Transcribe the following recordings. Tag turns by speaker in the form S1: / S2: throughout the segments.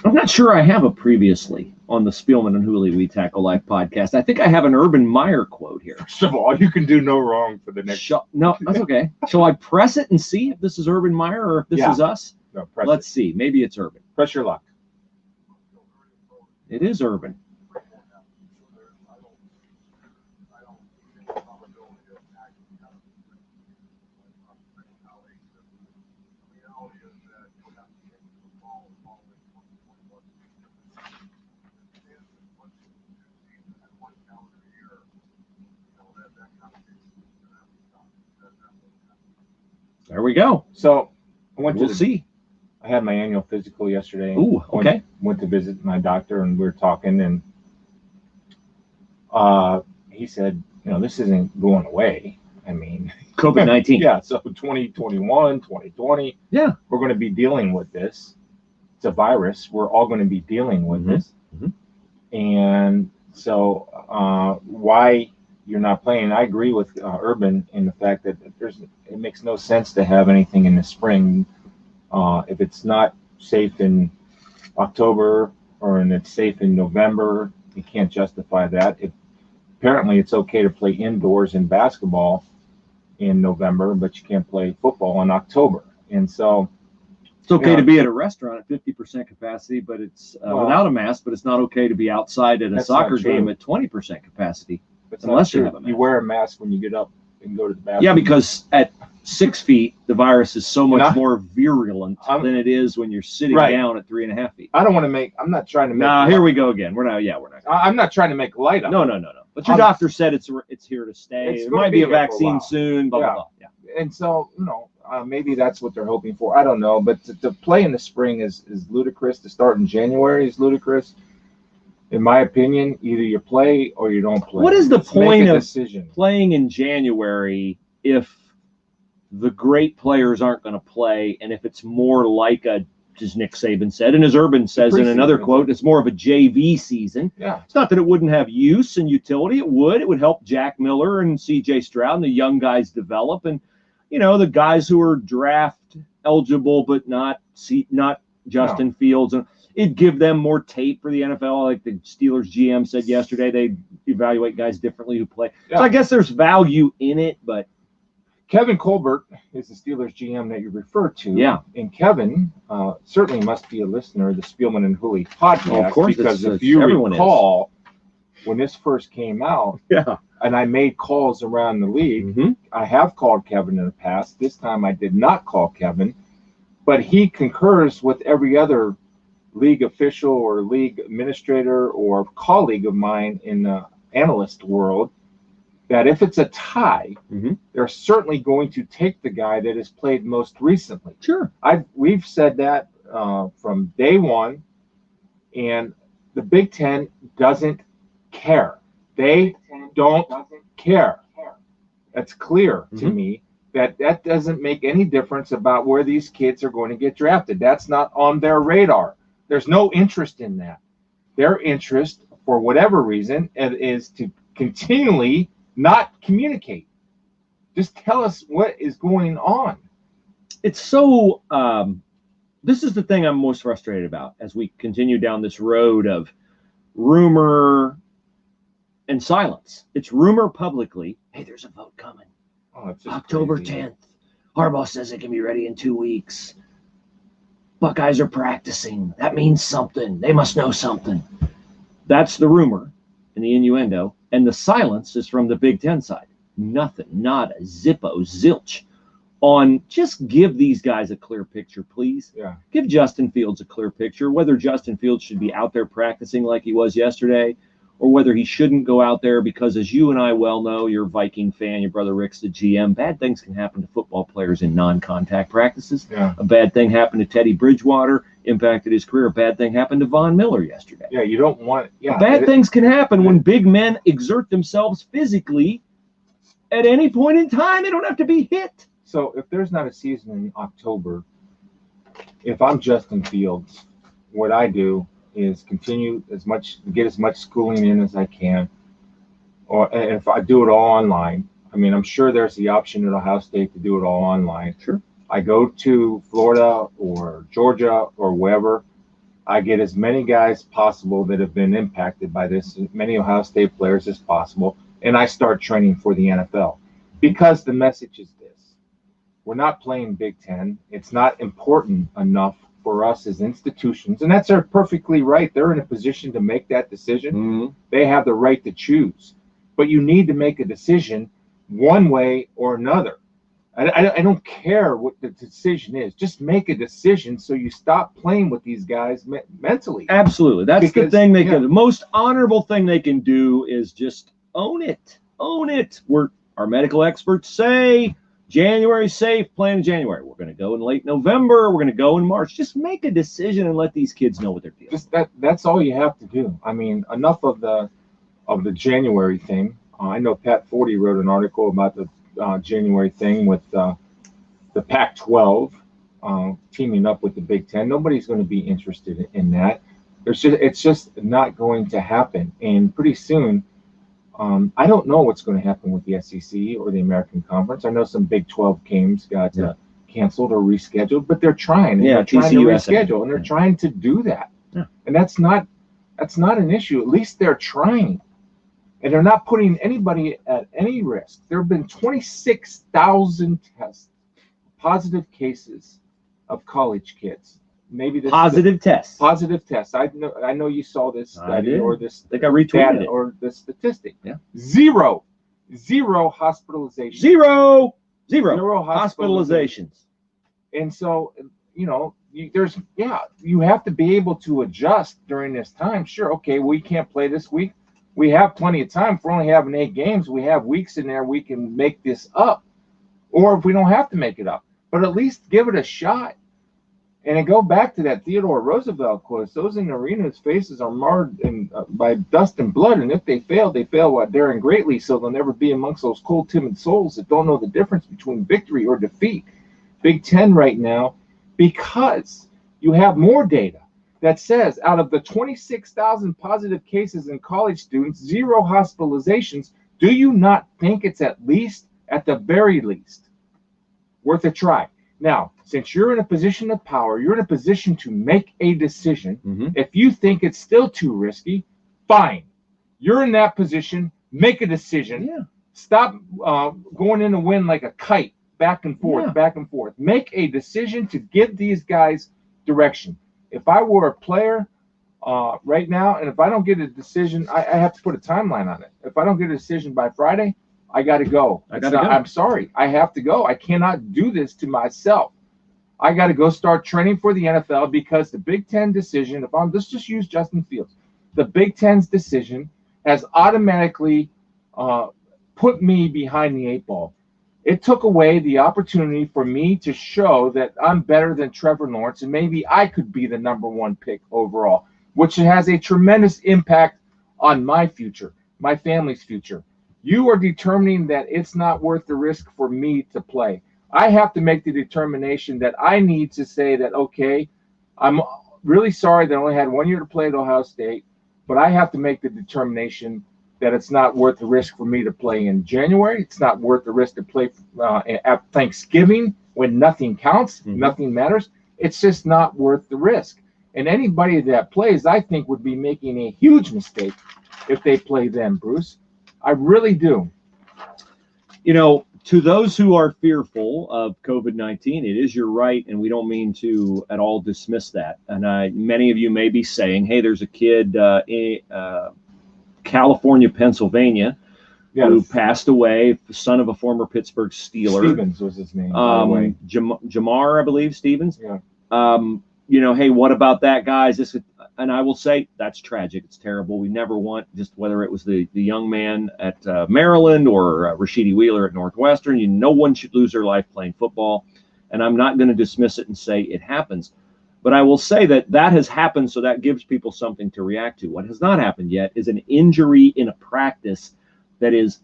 S1: I'm not sure I have a previously on the Spielman and Hooley We Tackle Life podcast. I think I have an Urban Meyer quote here.
S2: First of all, you can do no wrong for the next.
S1: No, that's okay. Shall I press it and see if this is Urban Meyer or if this is us?
S2: No,
S1: Let's see. Maybe it's Urban.
S2: Press your luck.
S1: It is Urban. There we go.
S2: So we'll
S1: see.
S2: I had my annual physical yesterday.
S1: Ooh, okay.
S2: Went to visit my doctor, and we were talking, and he said, this isn't going away. I mean,
S1: COVID-19.
S2: Yeah, so 2021, 2020,
S1: yeah,
S2: we're going to be dealing with this. It's a virus. We're all going to be dealing with this. Mm-hmm. And so why you're not playing, I agree with Urban in the fact that it makes no sense to have anything in the spring. If it's not safe in October or it's safe in November, you can't justify that. Apparently, it's okay to play indoors in basketball in November, but you can't play football in October. And so
S1: it's okay to be at a restaurant at 50% capacity, but it's without a mask. But it's not okay to be outside at a soccer game at 20% capacity unless you have a mask.
S2: You wear a mask when you get up and go to the bathroom.
S1: Yeah, because at 6 feet, the virus is so much more virulent than it is when you're sitting down at 3.5 feet.
S2: I don't want to make. I'm not trying to make.
S1: Here we go again. We're not.
S2: I'm not trying to make light of it.
S1: No. But your doctor said it's here to stay. There might be a vaccine soon. Blah blah blah. Yeah.
S2: And so maybe that's what they're hoping for. I don't know. But to play in the spring is ludicrous. To start in January is ludicrous. In my opinion, either you play or you don't play.
S1: What is the point of playing in January if the great players aren't going to play, and if it's more like as Nick Saban said, and as Urban says in another quote, it's more of a JV season.
S2: Yeah.
S1: It's not that it wouldn't have use and utility. It would. It would help Jack Miller and C.J. Stroud and the young guys develop, and the guys who are draft eligible but not Justin Fields, and it'd give them more tape for the NFL. Like the Steelers GM said yesterday, they evaluate guys differently who play. Yeah. So I guess there's value in it, but
S2: Kevin Colbert is the Steelers GM that you referred to.
S1: Yeah.
S2: And Kevin certainly must be a listener of the Spielman and Hooley podcast.
S1: Well, of course,
S2: because if you recall, when this first came out, and I made calls around the league, I have called Kevin in the past. This time I did not call Kevin, but he concurs with every other league official or league administrator or colleague of mine in the analyst world that if it's a tie, they're certainly going to take the guy that has played most recently.
S1: Sure.
S2: We've said that from day one, and the Big Ten doesn't care. They don't care. That's clear to me that doesn't make any difference about where these kids are going to get drafted. That's not on their radar. There's no interest in that. Their interest, for whatever reason, is to continually not communicate. Just tell us what is going on.
S1: It's so this is the thing I'm most frustrated about as we continue down this road of rumor and silence. It's rumor publicly. Hey, there's a vote coming. October 10th. Harbaugh says it can be ready in 2 weeks. Buckeyes are practicing. That means something. They must know something. That's the rumor and the innuendo. And the silence is from the Big Ten side. Nothing, nada, zippo, zilch on just give these guys a clear picture, please.
S2: Yeah.
S1: Give Justin Fields a clear picture, whether Justin Fields should be out there practicing like he was yesterday or whether he shouldn't go out there because, as you and I well know, you're a Viking fan, your brother Rick's the GM, bad things can happen to football players in non-contact practices.
S2: Yeah.
S1: A bad thing happened to Teddy Bridgewater, impacted his career. A bad thing happened to Von Miller yesterday.
S2: Yeah, you don't want – yeah.
S1: Bad things can happen when big men exert themselves physically at any point in time. They don't have to be hit.
S2: So if there's not a season in October, if I'm Justin Fields, what I do is get as much schooling in as I can. Or if I do it all online, I mean, I'm sure there's the option at Ohio State to do it all online.
S1: Sure.
S2: I go to Florida or Georgia or wherever. I get as many guys possible that have been impacted by this, as many Ohio State players as possible, and I start training for the NFL. Because the message is this: we're not playing Big Ten. It's not important enough for us as institutions, and that's perfectly right. They're in a position to make that decision.
S1: Mm-hmm.
S2: They have the right to choose, but you need to make a decision one way or another. I don't care what the decision is. Just make a decision so you stop playing with these guys mentally.
S1: Absolutely. That's the thing they can. The most honorable thing they can do is just own it. Own it. Our medical experts say January safe, playing in January. We're going to go in late November. We're going to go in March. Just make a decision and let these kids know what they're feeling.
S2: Just that's all you have to do. I mean, enough of the January thing. I know Pat Forty wrote an article about the January thing with the Pac-12 teaming up with the Big Ten. Nobody's going to be interested in that. It's just not going to happen. And pretty soon, I don't know what's going to happen with the SEC or the American Conference. I know some Big 12 games got canceled or rescheduled, but they're trying. And they're trying to reschedule, and they're trying to do that.
S1: Yeah.
S2: And that's not an issue. At least they're trying. And they're not putting anybody at any risk. There have been 26,000 positive cases of college kids. Maybe this
S1: positive tests.
S2: Positive tests. I know you saw this study or this.
S1: I think I retweeted it.
S2: Or the statistic.
S1: Yeah.
S2: Zero hospitalizations.
S1: Zero hospitalizations.
S2: And so, you have to be able to adjust during this time. Sure, okay, we can't play this week. We have plenty of time. If we're only having 8 games, we have weeks in there we can make this up. Or if we don't have to make it up, but at least give it a shot. And I go back to that Theodore Roosevelt quote: those in the arena's faces are marred by dust and blood, and if they fail daring greatly, so they'll never be amongst those cold, timid souls that don't know the difference between victory or defeat. Big Ten right now, because you have more data that says out of the 26,000 positive cases in college students, 0 hospitalizations. Do you not think it's at the very least, worth a try? Now, since you're in a position of power, you're in a position to make a decision.
S1: Mm-hmm.
S2: If you think it's still too risky, fine. You're in that position. Make a decision.
S1: Yeah.
S2: Stop going in the wind like a kite, back and forth, back and forth. Make a decision to give these guys direction. If I were a player right now, and if I don't get a decision, I have to put a timeline on it. If I don't get a decision by Friday, I got to go. I'm sorry. I have to go. I cannot do this to myself. I got to go start training for the NFL because the Big Ten decision, let's just use Justin Fields. The Big Ten's decision has automatically put me behind the 8 ball. It took away the opportunity for me to show that I'm better than Trevor Lawrence, and maybe I could be the #1 pick overall, which has a tremendous impact on my future, my family's future. You are determining that it's not worth the risk for me to play. I have to make the determination that I need to say that, okay, I'm really sorry that I only had 1 year to play at Ohio State, but I have to make the determination that it's not worth the risk for me to play in January. It's not worth the risk to play at Thanksgiving when nothing counts, nothing matters. It's just not worth the risk. And anybody that plays, I think, would be making a huge mistake if they play then, Bruce. I really do.
S1: To those who are fearful of COVID-19, it is your right, and we don't mean to at all dismiss that. And many of you may be saying, hey, there's a kid in California, Pennsylvania, who passed away, the son of a former Pittsburgh Steeler.
S2: Stevens was his name, by the way.
S1: Jamar, I believe, Stevens.
S2: Yeah.
S1: Hey, what about that, guys? And I will say that's tragic. It's terrible. We never want, just whether it was the young man at Maryland or Rashidi Wheeler at Northwestern, no one should lose their life playing football. And I'm not going to dismiss it and say it happens. But I will say that has happened, so that gives people something to react to. What has not happened yet is an injury in a practice that is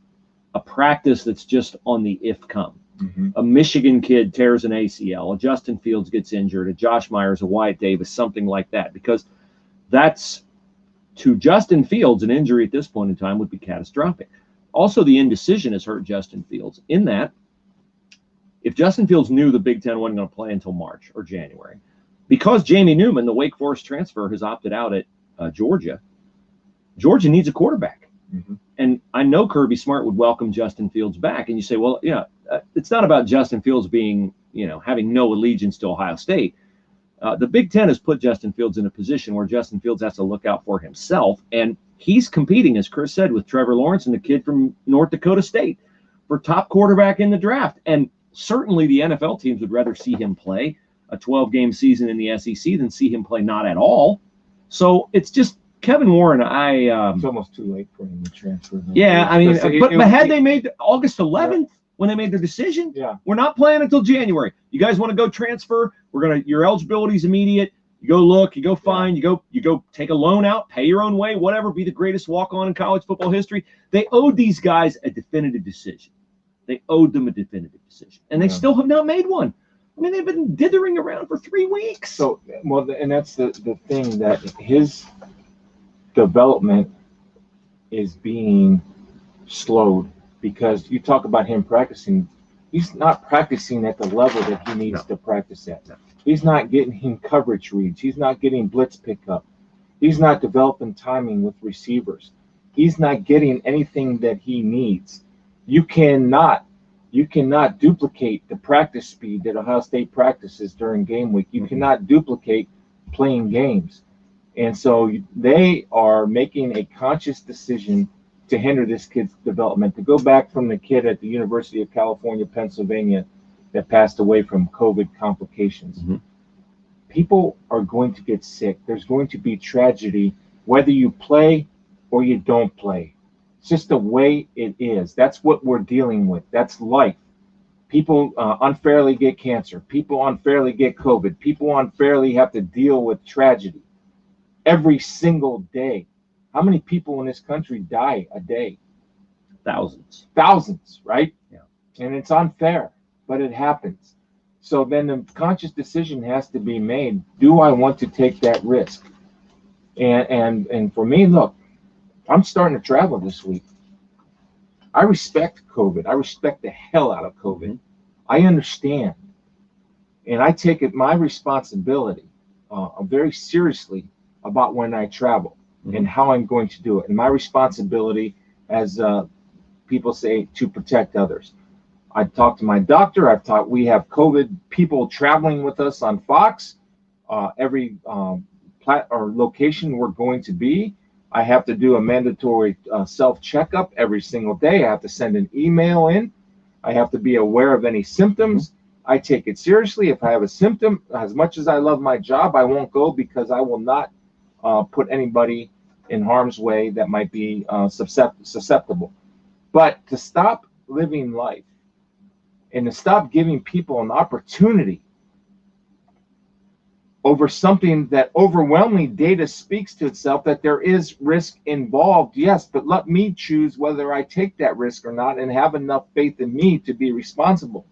S1: a practice that's just on the if come.
S2: Mm-hmm.
S1: A Michigan kid tears an ACL, a Justin Fields gets injured, a Josh Myers, a Wyatt Davis, something like that. Because that's, to Justin Fields, an injury at this point in time would be catastrophic. Also, the indecision has hurt Justin Fields in that if Justin Fields knew the Big Ten wasn't going to play until March or January, because Jamie Newman, the Wake Forest transfer, has opted out at Georgia, Georgia needs a quarterback.
S2: Mm-hmm.
S1: And I know Kirby Smart would welcome Justin Fields back. And you say, well, yeah, it's not about Justin Fields being, having no allegiance to Ohio State. The Big Ten has put Justin Fields in a position where Justin Fields has to look out for himself. And he's competing, as Chris said, with Trevor Lawrence and the kid from North Dakota State for top quarterback in the draft. And certainly the NFL teams would rather see him play a 12-game season in the SEC than see him play not at all. So it's just Kevin Warren.
S2: It's almost too late for him to transfer.
S1: Yeah, I mean, but had they made August 11th when they made their decision, we're not playing until January. You guys want to go transfer? Your eligibility is immediate. You go look, you go find, you go take a loan out, pay your own way, whatever, be the greatest walk-on in college football history. They owed these guys a definitive decision. They owed them a definitive decision, and they still have not made one. I mean, they've been dithering around for 3 weeks.
S2: So, and that's the thing, that his development is being slowed, because you talk about him practicing. He's not practicing at the level that he needs to practice at. No. He's not getting him coverage reads. He's not getting blitz pickup. He's not developing timing with receivers. He's not getting anything that he needs. You cannot duplicate the practice speed that Ohio State practices during game week. You cannot duplicate playing games. And so they are making a conscious decision to hinder this kid's development, to go back from the kid at the University of California, Pennsylvania, that passed away from COVID complications.
S1: Mm-hmm.
S2: People are going to get sick. There's going to be tragedy, whether you play or you don't play. It's just the way it is. That's what we're dealing with. That's life. People unfairly get cancer. People unfairly get COVID. People unfairly have to deal with tragedy every single day. How many people in this country die a day? Thousands, right?
S1: Yeah.
S2: And it's unfair, but it happens. So then the conscious decision has to be made. Do I want to take that risk? And for me, look, I'm starting to travel this week. I respect COVID. I respect the hell out of COVID. I understand. And I take it my responsibility very seriously about when I travel and how I'm going to do it. And my responsibility, as people say, to protect others. I talked to my doctor. We have COVID people traveling with us on Fox. Every location we're going to be, I have to do a mandatory self-checkup every single day. I have to send an email in. I have to be aware of any symptoms. I take it seriously. If I have a symptom, as much as I love my job, I won't go, because I will not put anybody in harm's way that might be susceptible. But to stop living life and to stop giving people an opportunity over something that overwhelmingly data speaks to itself, that there is risk involved, yes, but let me choose whether I take that risk or not, and have enough faith in me to be responsible.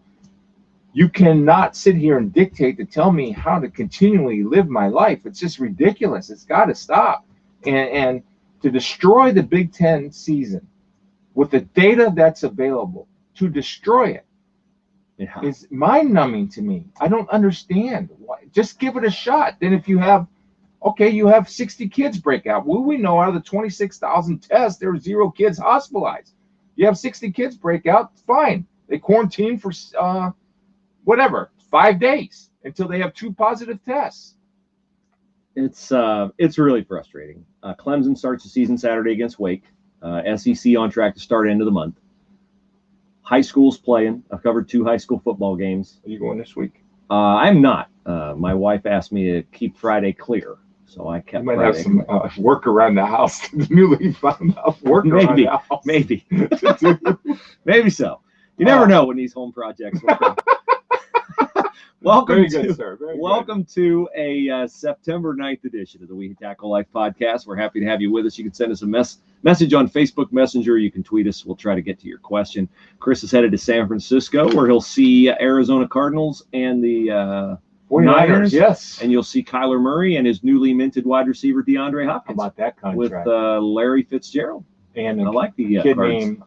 S2: You cannot sit here and dictate to tell me how to continually live my life. It's just ridiculous. It's got to stop. And to destroy the Big Ten season with the data that's available, to destroy it, is mind-numbing to me. I don't understand. Why. Just give it a shot. Then if you have 60 kids break out. Well, we know out of the 26,000 tests, there were 0 kids hospitalized. You have 60 kids break out, fine. They quarantine for 5 days until they have 2 positive tests.
S1: It's really frustrating. Clemson starts the season Saturday against Wake. SEC on track to start end of the month. High school's playing. I've covered 2 high school football games.
S2: Are you going this week?
S1: I'm not. My wife asked me to keep Friday clear, so I kept.
S2: You might
S1: Friday
S2: have some work around the house. Newly found out work around the house.
S1: Maybe so. You never know when these home projects will come. Welcome to a September 9th edition of the We Tackle Life podcast. We're happy to have you with us. You can send us a message on Facebook Messenger. You can tweet us. We'll try to get to your question. Chris is headed to San Francisco, where he'll see Arizona Cardinals and the 49ers.
S2: Yes.
S1: And you'll see Kyler Murray and his newly minted wide receiver DeAndre Hopkins.
S2: How about that contract?
S1: With Larry Fitzgerald.
S2: And
S1: I like the
S2: kid
S1: cards.
S2: named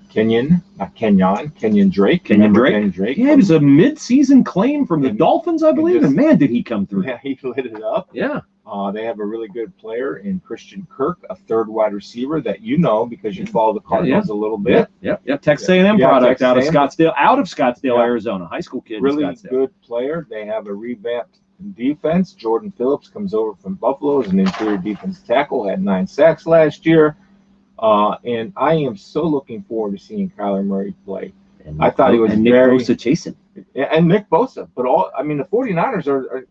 S2: Kenyon Drake.
S1: Kenyon
S2: Remember
S1: Drake?
S2: Kenyon Drake?
S1: Yeah, it was a mid-season claim from the
S2: And-
S1: Dolphins, I believe, and man, did he come through.
S2: Yeah, he lit it up.
S1: Yeah.
S2: They have a really good player in Christian Kirk, a third wide receiver that you know because you follow the Cardinals a little bit.
S1: Yeah. Texas A&M product
S2: Texas
S1: out of
S2: A&M.
S1: Scottsdale,
S2: Yeah.
S1: Arizona. High school kid
S2: Really
S1: in Scottsdale.
S2: good player. They have a revamped defense. Jordan Phillips comes over from Buffalo as an interior defense tackle, had 9 sacks last year. And I am so looking forward to seeing Kyler Murray play.
S1: And
S2: I thought he was
S1: Nick
S2: very
S1: Bosa chasing.
S2: and Nick Bosa. But the 49ers are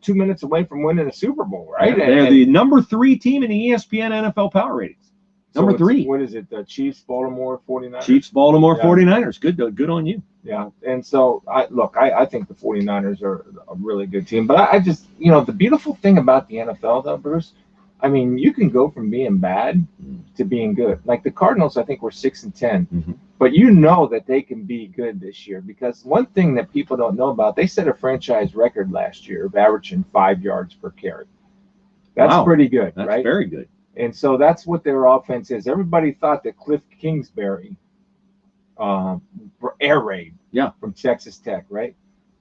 S2: 2 minutes away from winning a Super Bowl, right?
S1: Yeah, they're the number 3 team in the ESPN NFL power ratings. Number 3.
S2: What is it? The Chiefs, Baltimore 49ers?
S1: Chiefs, Baltimore
S2: Yeah.
S1: 49ers. Good on you.
S2: Yeah. And so I think the 49ers are a really good team. But I just, the beautiful thing about the NFL though, Bruce, I mean, you can go from being bad to being good. Like the Cardinals, I think were 6-10, but you know that they can be good this year because one thing that people don't know about, they set a franchise record last year of averaging 5 yards per carry. That's pretty good,
S1: That's
S2: right?
S1: very good.
S2: And so that's what their offense is. Everybody thought that Cliff Kingsbury, air raid, from Texas Tech, right?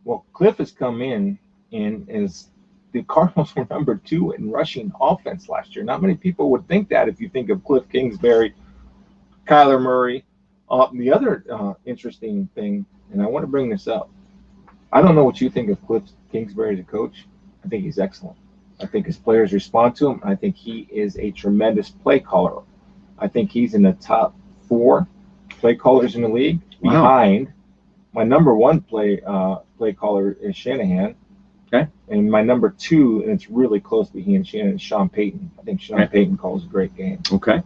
S2: Well, Cliff has come in and is. The Cardinals were number 2 in rushing offense last year. Not many people would think that if you think of Cliff Kingsbury, Kyler Murray. The other interesting thing, and I want to bring this up, I don't know what you think of Cliff Kingsbury as a coach. I think he's excellent. I think his players respond to him. I think he is a tremendous play caller. I think he's in the top 4 play callers in the league.
S1: Wow.
S2: Behind my number 1 play caller is Shanahan.
S1: Okay.
S2: And my number 2, and it's really close behind Shannon, is Sean Payton. I think Sean Payton calls a great game.
S1: Okay.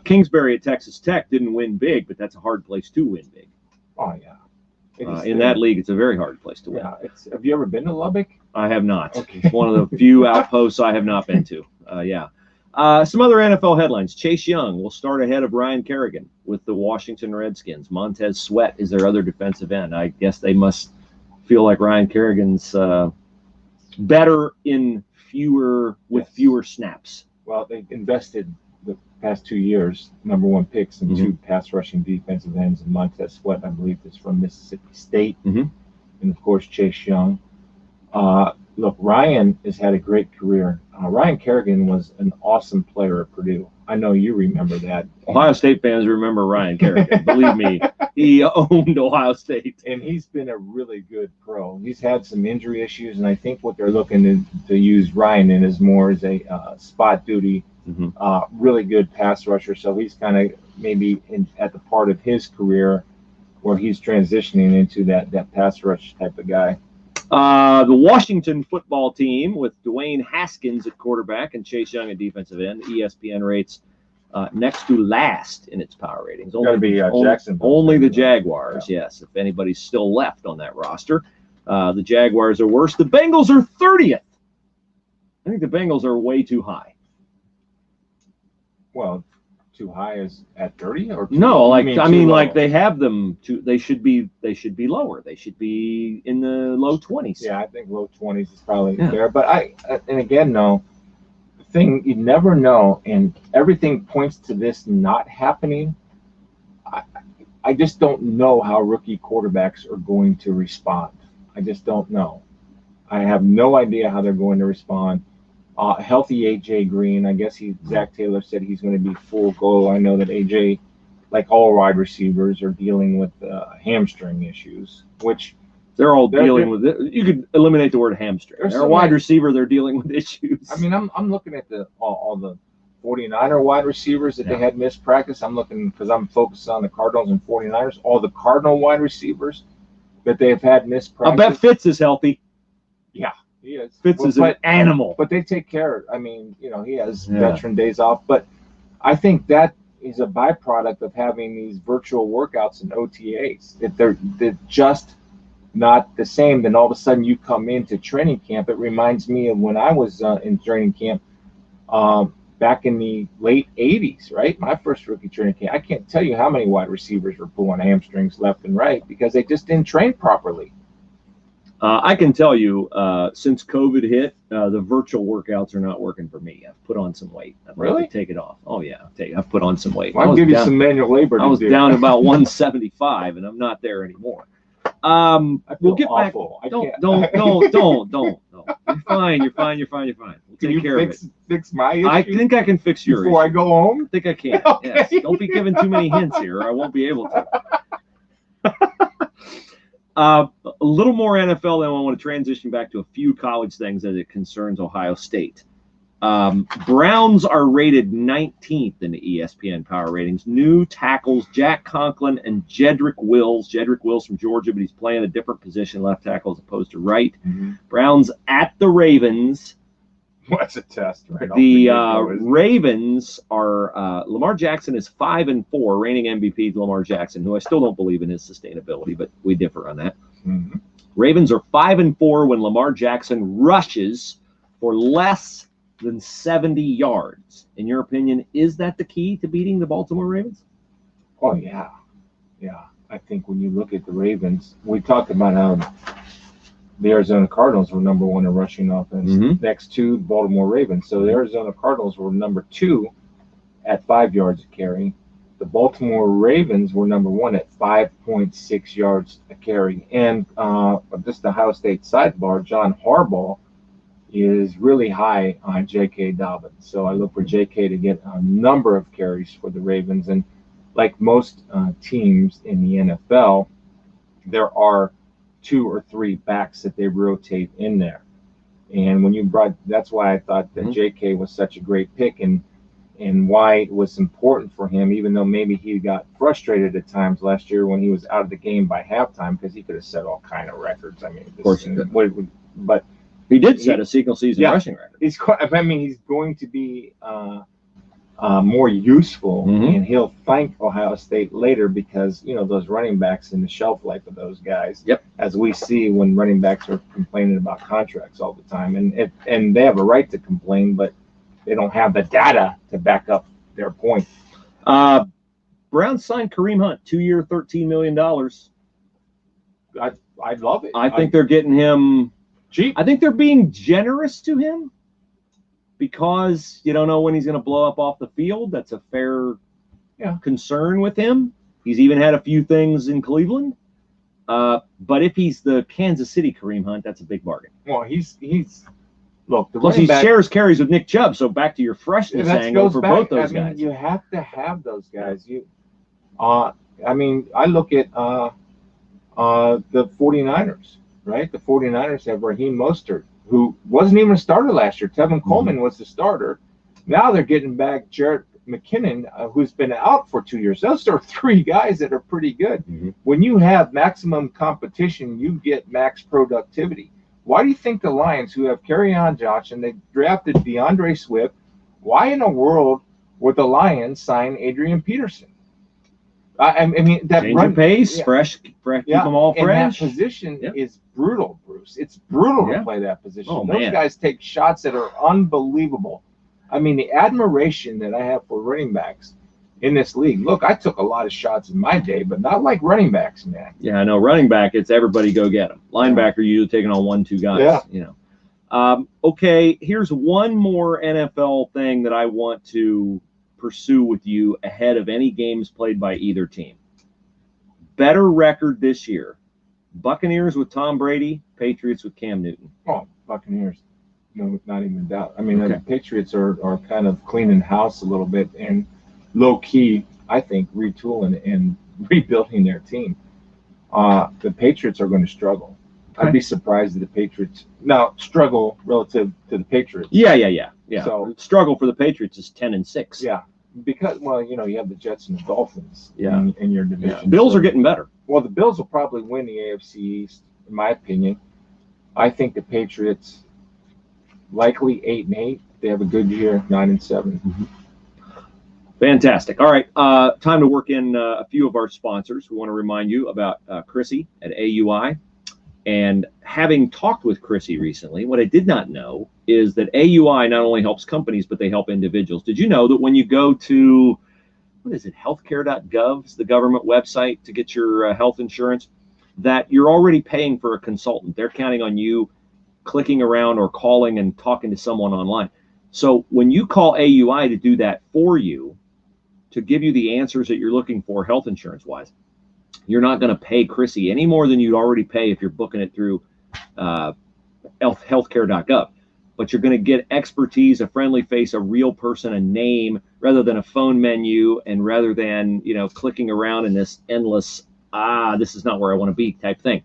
S1: Kingsbury at Texas Tech didn't win big, but that's a hard place to win big.
S2: Oh, yeah.
S1: In that league, it's a very hard place to win.
S2: Yeah. Have you ever been to Lubbock?
S1: I have not.
S2: Okay.
S1: It's one of the few outposts I have not been to. Some other NFL headlines. Chase Young will start ahead of Ryan Kerrigan with the Washington Redskins. Montez Sweat is their other defensive end. I guess they must feel like Ryan Kerrigan's better in fewer snaps.
S2: Well, they invested the past 2 years, number 1 picks and 2 pass rushing defensive ends. And Montez Sweat, I believe, is from Mississippi State. And, of course, Chase Young. Look, Ryan has had a great career. Ryan Kerrigan was an awesome player at Purdue. I know you remember that.
S1: Ohio State fans remember Ryan Kerrigan. Believe me, he owned Ohio State.
S2: And he's been a really good pro. He's had some injury issues, and I think what they're looking to use Ryan in is more as a spot duty, really good pass rusher. So he's kind of maybe at the part of his career where he's transitioning into that pass rush type of guy.
S1: The Washington football team with Dwayne Haskins at quarterback and Chase Young at defensive end, ESPN rates next to last in its power ratings. Only the Jaguars, yes, if anybody's still left on that roster. The Jaguars are worse. The Bengals are 30th. I think the Bengals are way too high.
S2: Well, too high is at 30 or
S1: no, like like they have them to. They should be lower. They should be in the low 20s.
S2: Yeah, I think low 20s is probably fair. But the thing you never know, and everything points to this not happening. I just don't know how rookie quarterbacks are going to respond. I just don't know. I have no idea how they're going to respond. Healthy AJ Green, I guess Zach Taylor said he's going to be full go. I know that AJ, like all wide receivers, are dealing with hamstring issues, which
S1: they're dealing with it. You could eliminate the word hamstring. They're a wide receiver. They're dealing with issues.
S2: I mean, I'm looking at all the 49er wide receivers that they had missed practice. I'm looking because I'm focused on the Cardinals and 49ers. All the Cardinal wide receivers that they've had missed practice.
S1: I bet Fitz is healthy.
S2: Yeah. He is.
S1: Fitz is an animal.
S2: But they take care. I mean, he has veteran days off. But I think that is a byproduct of having these virtual workouts and OTAs. If they're just not the same, then all of a sudden you come into training camp. It reminds me of when I was in training camp back in the late 80s, right? My first rookie training camp. I can't tell you how many wide receivers were pulling hamstrings left and right because they just didn't train properly.
S1: I can tell you, since COVID hit, the virtual workouts are not working for me. I've put on some weight. I'd like
S2: Really?
S1: to take it off. Oh yeah, I've put on some weight.
S2: Well, I'll give you some manual labor.
S1: I was down about 175, and I'm not there anymore. We'll get
S2: awful.
S1: back. Don't. You're fine. We'll take care of it.
S2: Fix my issue.
S1: I think I can fix your
S2: before
S1: issue.
S2: I go home.
S1: I think I can.
S2: Okay.
S1: Yes. Don't be giving too many hints here, or I won't be able to. A little more NFL, then I want to transition back to a few college things as it concerns Ohio State. Browns are rated 19th in the ESPN power ratings. New tackles Jack Conklin and Jedrick Wills. Jedrick Wills from Georgia, but he's playing a different position, left tackle as opposed to right.
S2: Mm-hmm.
S1: Browns at the Ravens.
S2: What's a test, right?
S1: The Ravens are Lamar Jackson is 5-4, reigning MVP Lamar Jackson, who I still don't believe in his sustainability, but we differ on that.
S2: Mm-hmm.
S1: Ravens are 5-4 when Lamar Jackson rushes for less than 70 yards. In your opinion, is that the key to beating the Baltimore Ravens?
S2: Oh yeah. I think when you look at the Ravens, we talked about how the Arizona Cardinals were number 1 in rushing offense, next to the Baltimore Ravens. So the Arizona Cardinals were number 2 at 5 yards a carry. The Baltimore Ravens were number 1 at 5.6 yards a carry. And just the Ohio State sidebar, John Harbaugh is really high on J.K. Dobbins. So I look for J.K. to get a number of carries for the Ravens. And like most teams in the NFL, there are 2 or 3 backs that they rotate in there. And when you brought, that's why I thought that J.K. was such a great pick, and why it was important for him, even though maybe he got frustrated at times last year when he was out of the game by halftime, because he could have set all kind of records. I mean,
S1: of course he could.
S2: But
S1: he did set a single season rushing record.
S2: He's going to be more useful, and he'll thank Ohio State later, because those running backs and the shelf life of those guys.
S1: Yep.
S2: As we see when running backs are complaining about contracts all the time, and they have a right to complain, but they don't have the data to back up their point.
S1: Browns signed Kareem Hunt, 2-year, $13 million.
S2: I love it.
S1: I think they're getting him
S2: cheap.
S1: I think they're being generous to him, because you don't know when he's going to blow up off the field. That's a fair concern with him. He's even had a few things in Cleveland. But if he's the Kansas City Kareem Hunt, that's a big bargain.
S2: Well, he's look.
S1: Plus, he shares carries with Nick Chubb. So back to your freshness angle for both those guys.
S2: You have to have those guys. I look at the 49ers, right? The 49ers have Raheem Mostert, who wasn't even a starter last year. Tevin Coleman was the starter. Now they're getting back Jarrett McKinnon, who's been out for 2 years. Those are 3 guys that are pretty good. When you have maximum competition, you get max productivity. Why do you think the Lions, who have Kerryon Johnson, they drafted DeAndre Swift, why in the world would the Lions sign Adrian Peterson? I mean, that
S1: change of pace, fresh, keep them all fresh.
S2: And that position is brutal, Bruce. It's brutal to play that position. Those guys take shots that are unbelievable. I mean, the admiration that I have for running backs in this league. Look, I took a lot of shots in my day, but not like running backs, man.
S1: Yeah, I know. Running back, it's everybody go get them. Linebacker, you're usually taking on 1-2 guys. Okay, here's one more NFL thing that I want to pursue with you ahead of any games played by either team. Better record this year: Buccaneers with Tom Brady, Patriots with Cam Newton.
S2: Oh, Buccaneers. No, not even doubt. I mean, the Patriots are kind of cleaning house a little bit and low-key, I think, retooling and rebuilding their team. The Patriots are going to struggle. I'd be surprised if the Patriots now struggle relative to the Patriots.
S1: Yeah.
S2: So
S1: struggle for the Patriots is 10-6.
S2: Yeah, because you have the Jets and the Dolphins in your division.
S1: Yeah. Bills are getting better.
S2: Well, the Bills will probably win the AFC East, in my opinion. I think the Patriots likely 8-8. They have a good year, 9-7.
S1: Fantastic. All right, time to work in a few of our sponsors. We want to remind you about Chrissy at AUI. And having talked with Chrissy recently, what I did not know is that AUI not only helps companies, but they help individuals. Did you know that when you go to, what is it, healthcare.gov is the government website to get your health insurance, that you're already paying for a consultant. They're counting on you clicking around or calling and talking to someone online. So when you call AUI to do that for you, to give you the answers that you're looking for health insurance wise, you're not going to pay Chrissy any more than you'd already pay if you're booking it through healthcare.gov. But you're going to get expertise, a friendly face, a real person, a name, rather than a phone menu, and rather than, clicking around in this endless, this is not where I want to be type thing.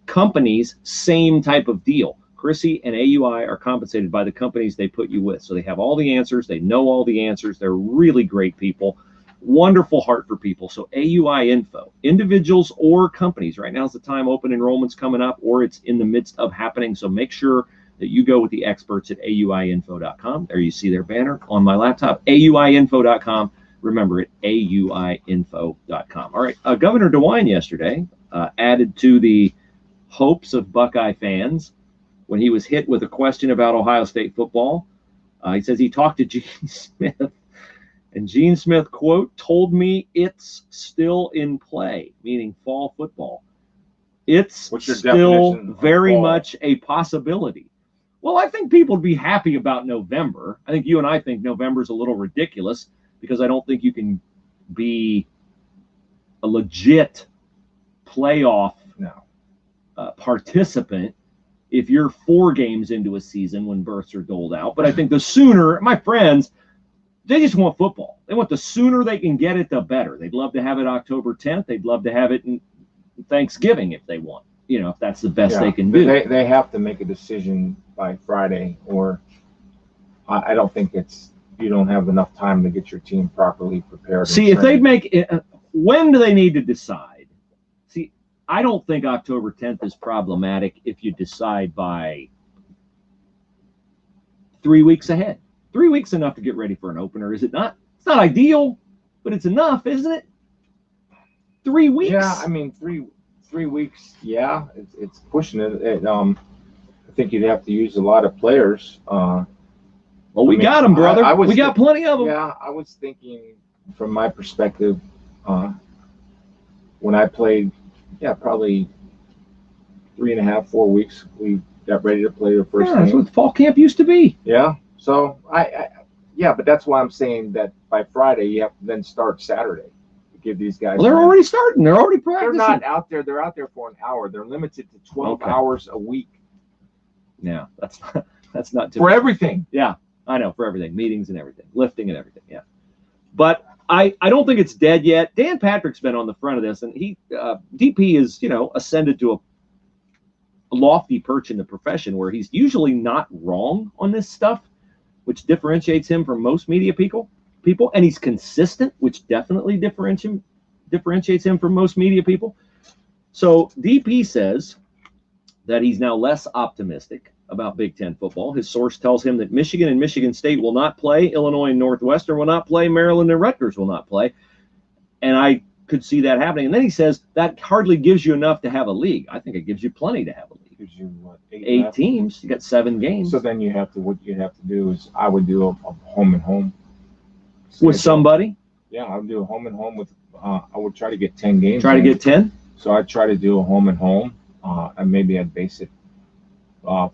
S1: Companies, same type of deal. Chrissy and AUI are compensated by the companies they put you with. So they have all the answers. They know all the answers. They're really great people. Wonderful heart for people. So AUI info, individuals or companies. Right now is the time. Open enrollment's coming up, or it's in the midst of happening. So make sure that you go with the experts at auiinfo.com. There you see their banner on my laptop, auiinfo.com. Remember it, auiinfo.com. All right, Governor DeWine yesterday added to the hopes of Buckeye fans when he was hit with a question about Ohio State football. He says he talked to Gene Smith, and Gene Smith, quote, told me it's still in play, meaning fall football. It's still very much a possibility. Well, I think people would be happy about November. I think you and I think November is a little ridiculous, because I don't think you can be a legit playoff participant if you're 4 games into a season when berths are doled out. But I think the sooner, my friends, they just want football. They want the sooner they can get it, the better. They'd love to have it October 10th. They'd love to have it in Thanksgiving if they want, if that's the best they can do.
S2: They have to make a decision by Friday, or I don't think you don't have enough time to get your team properly prepared.
S1: See, if they'd make it, when do they need to decide? See, I don't think October 10th is problematic if you decide by 3 weeks ahead. 3 weeks enough to get ready for an opener, is it not? It's not ideal, but it's enough, isn't it? 3 weeks.
S2: Yeah, I mean, three weeks. Yeah, it's pushing it. I think you'd have to use a lot of players.
S1: Well, we got them, brother. We got plenty of them.
S2: Yeah, I was thinking from my perspective, when I played, probably 3.5, 4 weeks, we got ready to play the first game.
S1: That's what fall camp used to be.
S2: Yeah. So but that's why I'm saying that by Friday you have to then start Saturday to give these guys.
S1: Well, they're already starting. They're already practicing.
S2: They're not out there. They're out there for an hour. They're limited to 12 hours a week.
S1: Yeah, that's not
S2: for everything.
S1: Yeah, I know, for everything, meetings and everything, lifting and everything. Yeah, but I don't think it's dead yet. Dan Patrick's been on the front of this, and he DP is ascended to a lofty perch in the profession where he's usually not wrong on this stuff, which differentiates him from most media people, and he's consistent, which definitely differentiates him from most media people. So DP says that he's now less optimistic about Big Ten football. His source tells him that Michigan and Michigan State will not play, Illinois and Northwestern will not play, Maryland and Rutgers will not play, and I could see that happening. And then he saes that hardly gives you enough to have a league. I think it gives you plenty to have a league.
S2: Gives you what,
S1: 8 teams. You got 7 games.
S2: So then what you have to do is I would do a home and home
S1: with somebody.
S2: Yeah, I would do a home and home with. I would try to get 10 games.
S1: Try to get 10.
S2: So I'd try to do a home and home, and maybe I'd base it off.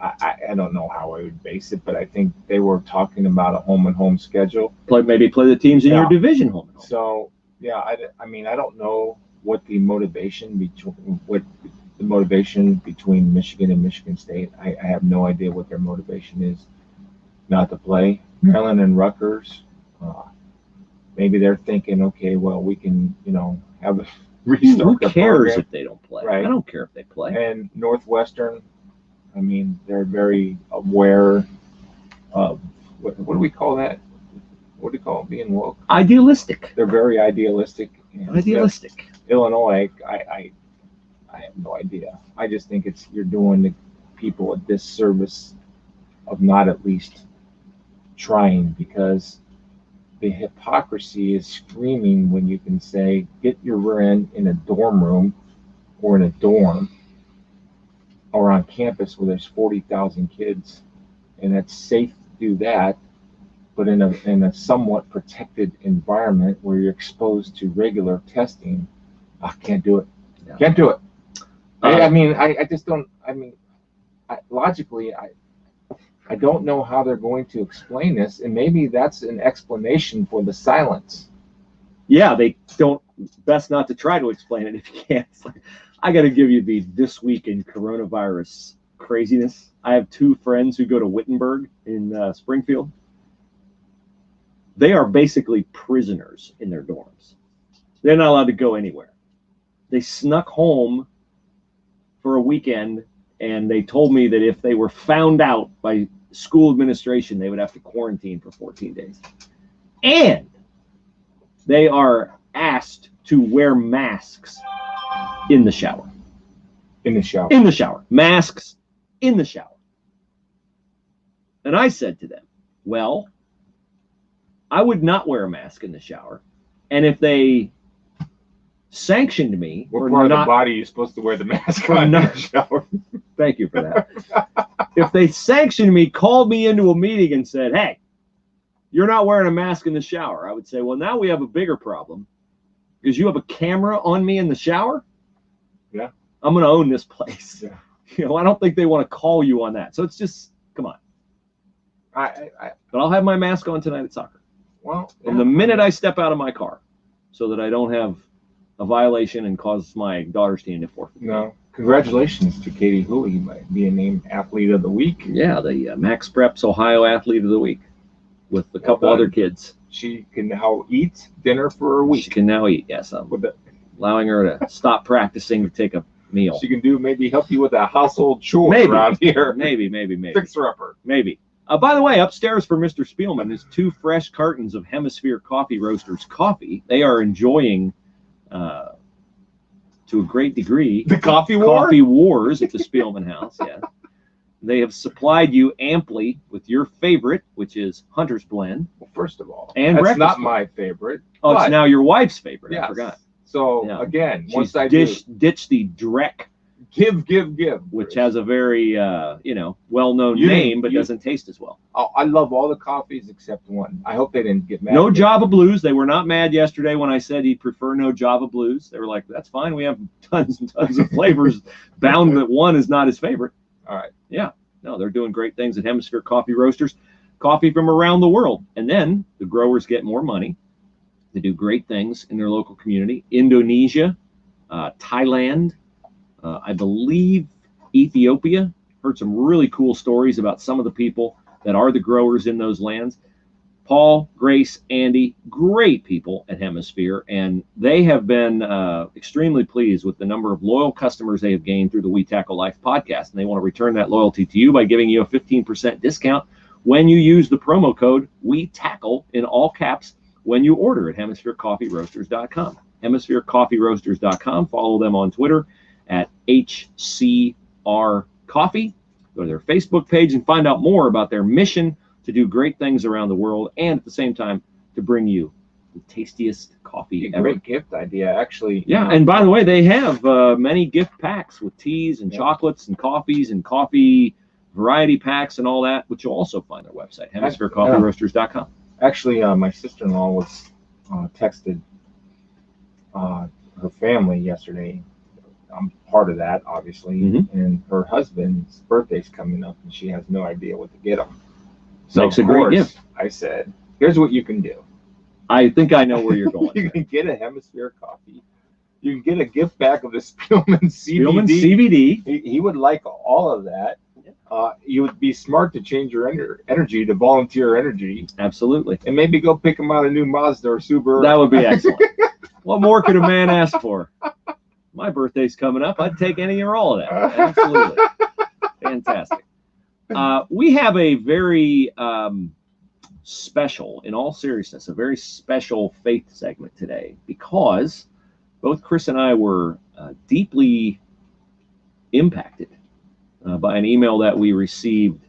S2: I don't know how I would base it, but I think they were talking about a home and home schedule.
S1: Maybe play the teams in your division home and home.
S2: So yeah, I mean I don't know what the motivation between Michigan and Michigan State. I have no idea what their motivation is not to play. Maryland and Rutgers, maybe they're thinking, okay, well, we can, have a restart.
S1: Who cares if they don't play? Right. I don't care if they play.
S2: And Northwestern, I mean, they're very aware of, what do we call that? What do you call it, being woke?
S1: Idealistic.
S2: They're very idealistic.
S1: Idealistic.
S2: Illinois, I have no idea. I just think you're doing the people a disservice of not at least trying, because the hypocrisy is screaming when you can say, get your rear end in a dorm room or in a dorm or on campus where there's 40,000 kids, and it's safe to do that, but in a somewhat protected environment where you're exposed to regular testing, I can't do it. Yeah. Can't do it. I mean, I just don't. I mean, logically, I don't know how they're going to explain this, and maybe that's an explanation for the silence.
S1: Yeah, they don't. Best not to try to explain it if you can't. I got to give you the this week in coronavirus craziness. I have two friends who go to Wittenberg in Springfield. They are basically prisoners in their dorms. They're not allowed to go anywhere. They snuck home for a weekend, and they told me that if they were found out by school administration, they would have to quarantine for 14 days. And they are asked to wear masks in the shower.
S2: In the shower.
S1: In the shower. Masks in the shower. And I said to them, well, I would not wear a mask in the shower. And if they sanctioned me
S2: what part of the body are you supposed to wear the mask on in the shower?
S1: Thank you for that. If they sanctioned me, called me into a meeting and said, hey, you're not wearing a mask in the shower, I would say, well, now we have a bigger problem because you have a camera on me in the shower.
S2: Yeah.
S1: I'm going to own this place.
S2: Yeah.
S1: You know, I don't think they want to call you on that. So it's just, come on. But I'll have my mask on tonight at soccer.
S2: Well,
S1: from the minute I step out of my car, so that I don't have a violation and cause my daughter's team to forfeit.
S2: No. Congratulations to Katie Hooley being named Athlete of the Week.
S1: Yeah, the Max Preps Ohio Athlete of the Week with a couple other kids.
S2: She can now eat dinner for a week.
S1: She can now eat, yes. I'm allowing her to stop practicing to take a meal.
S2: She can maybe help you with a household chore around here.
S1: Maybe.
S2: Fixer-upper.
S1: Maybe. By the way, upstairs for Mr. Spielman is 2 fresh cartons of Hemisphere Coffee Roasters coffee. They are enjoying, to a great degree,
S2: the coffee
S1: wars at the Spielman house. Yeah, they have supplied you amply with your favorite, which is Hunter's Blend.
S2: Well, first of all,
S1: and
S2: that's not my favorite.
S1: Oh, it's now your wife's favorite.
S2: Yes.
S1: I forgot.
S2: So again,
S1: once I ditch the Drek.
S2: Give,
S1: which has a very, well-known name, but doesn't taste as well.
S2: Oh, I love all the coffees except one. I hope they didn't get mad.
S1: No Java Blues. They were not mad yesterday when I said he'd prefer no Java Blues. They were like, that's fine. We have tons and tons of flavors bound that one is not his favorite.
S2: All right.
S1: Yeah. No, they're doing great things at Hemisphere Coffee Roasters. Coffee from around the world. And then the growers get more money. They do great things in their local community. Indonesia, Thailand, I believe Ethiopia. Heard some really cool stories about some of the people that are the growers in those lands. Paul, Grace, Andy, great people at Hemisphere, and they have been extremely pleased with the number of loyal customers they have gained through the We Tackle Life podcast, and they want to return that loyalty to you by giving you a 15% discount when you use the promo code We Tackle in all caps when you order at HemisphereCoffeeRoasters.com. HemisphereCoffeeRoasters.com. Follow them on Twitter at HCR Coffee. Go to their Facebook page and find out more about their mission to do great things around the world and at the same time to bring you the tastiest coffee ever.
S2: Great gift idea, actually.
S1: Yeah, and by the way, they have many gift packs with teas and chocolates and coffees and coffee variety packs and all that, which you'll also find on their website, HemisphereCoffeeRoasters.com.
S2: Actually, my sister-in-law was texted her family yesterday. I'm part of that, obviously, and her husband's birthday's coming up, and she has no idea what to get him. So
S1: makes a great gift.
S2: I said, here's what you can do.
S1: I think I know where you're going.
S2: You can get a Hemisphere coffee. You can get a gift pack of the Spielman CBD.
S1: Spielman CBD.
S2: He would like all of that. You would be smart to change your energy to volunteer energy.
S1: Absolutely.
S2: And maybe go pick him out a new Mazda or Subaru.
S1: That would be excellent. What more could a man ask for? My birthday's coming up. I'd take any or all of that. Absolutely. Fantastic. We have a very special, in all seriousness, a very special faith segment today because both Chris and I were deeply impacted by an email that we received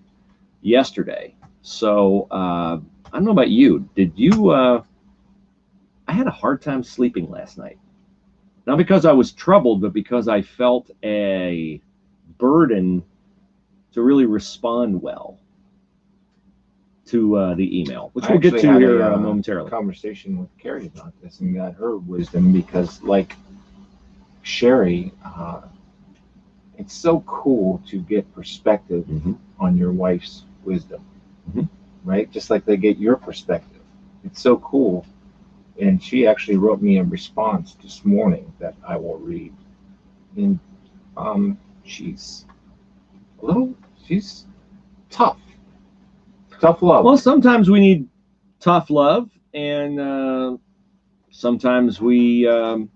S1: yesterday. So I don't know about you. Did you? I had a hard time sleeping last night. Not because I was troubled, but because I felt a burden to really respond well to the email, which we'll get to here momentarily.
S2: Conversation with Carrie about this and got her wisdom because, like Sherry, it's so cool to get perspective on your wife's wisdom, right? Just like they get your perspective. It's so cool. And she actually wrote me a response this morning that I will read. And she's she's tough love.
S1: Well, sometimes we need tough love, and sometimes we, God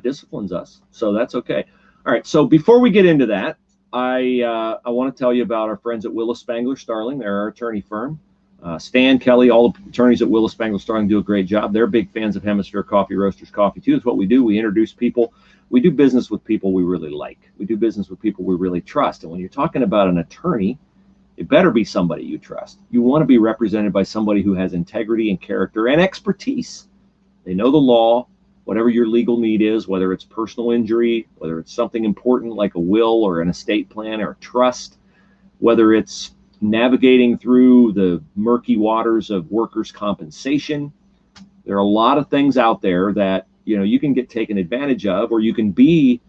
S1: disciplines us, so that's okay. All right, so before we get into that, I want to tell you about our friends at Willis Spangler Starling. They're our attorney firm. Stan, Kelly, all the attorneys at Willis Spangler Starling do a great job. They're big fans of Hemisphere Coffee Roasters Coffee, too. It's what we do. We introduce people. We do business with people we really like. We do business with people we really trust. And when you're talking about an attorney, it better be somebody you trust. You want to be represented by somebody who has integrity and character and expertise. They know the law, whatever your legal need is, whether it's personal injury, whether it's something important like a will or an estate plan or a trust, whether it's navigating through the murky waters of workers' compensation. There are a lot of things out there that you can get taken advantage of, or you can be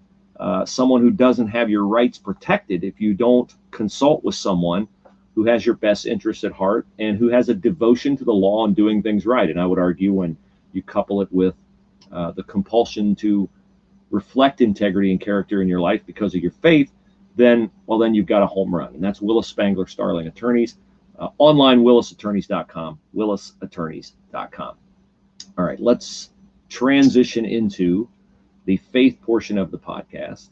S1: someone who doesn't have your rights protected if you don't consult with someone who has your best interests at heart and who has a devotion to the law and doing things right. And I would argue when you couple it with the compulsion to reflect integrity and character in your life because of your faith, then you've got a home run. And that's Willis Spangler Starling Attorneys. Online, willisattorneys.com, willisattorneys.com. All right, let's transition into the faith portion of the podcast.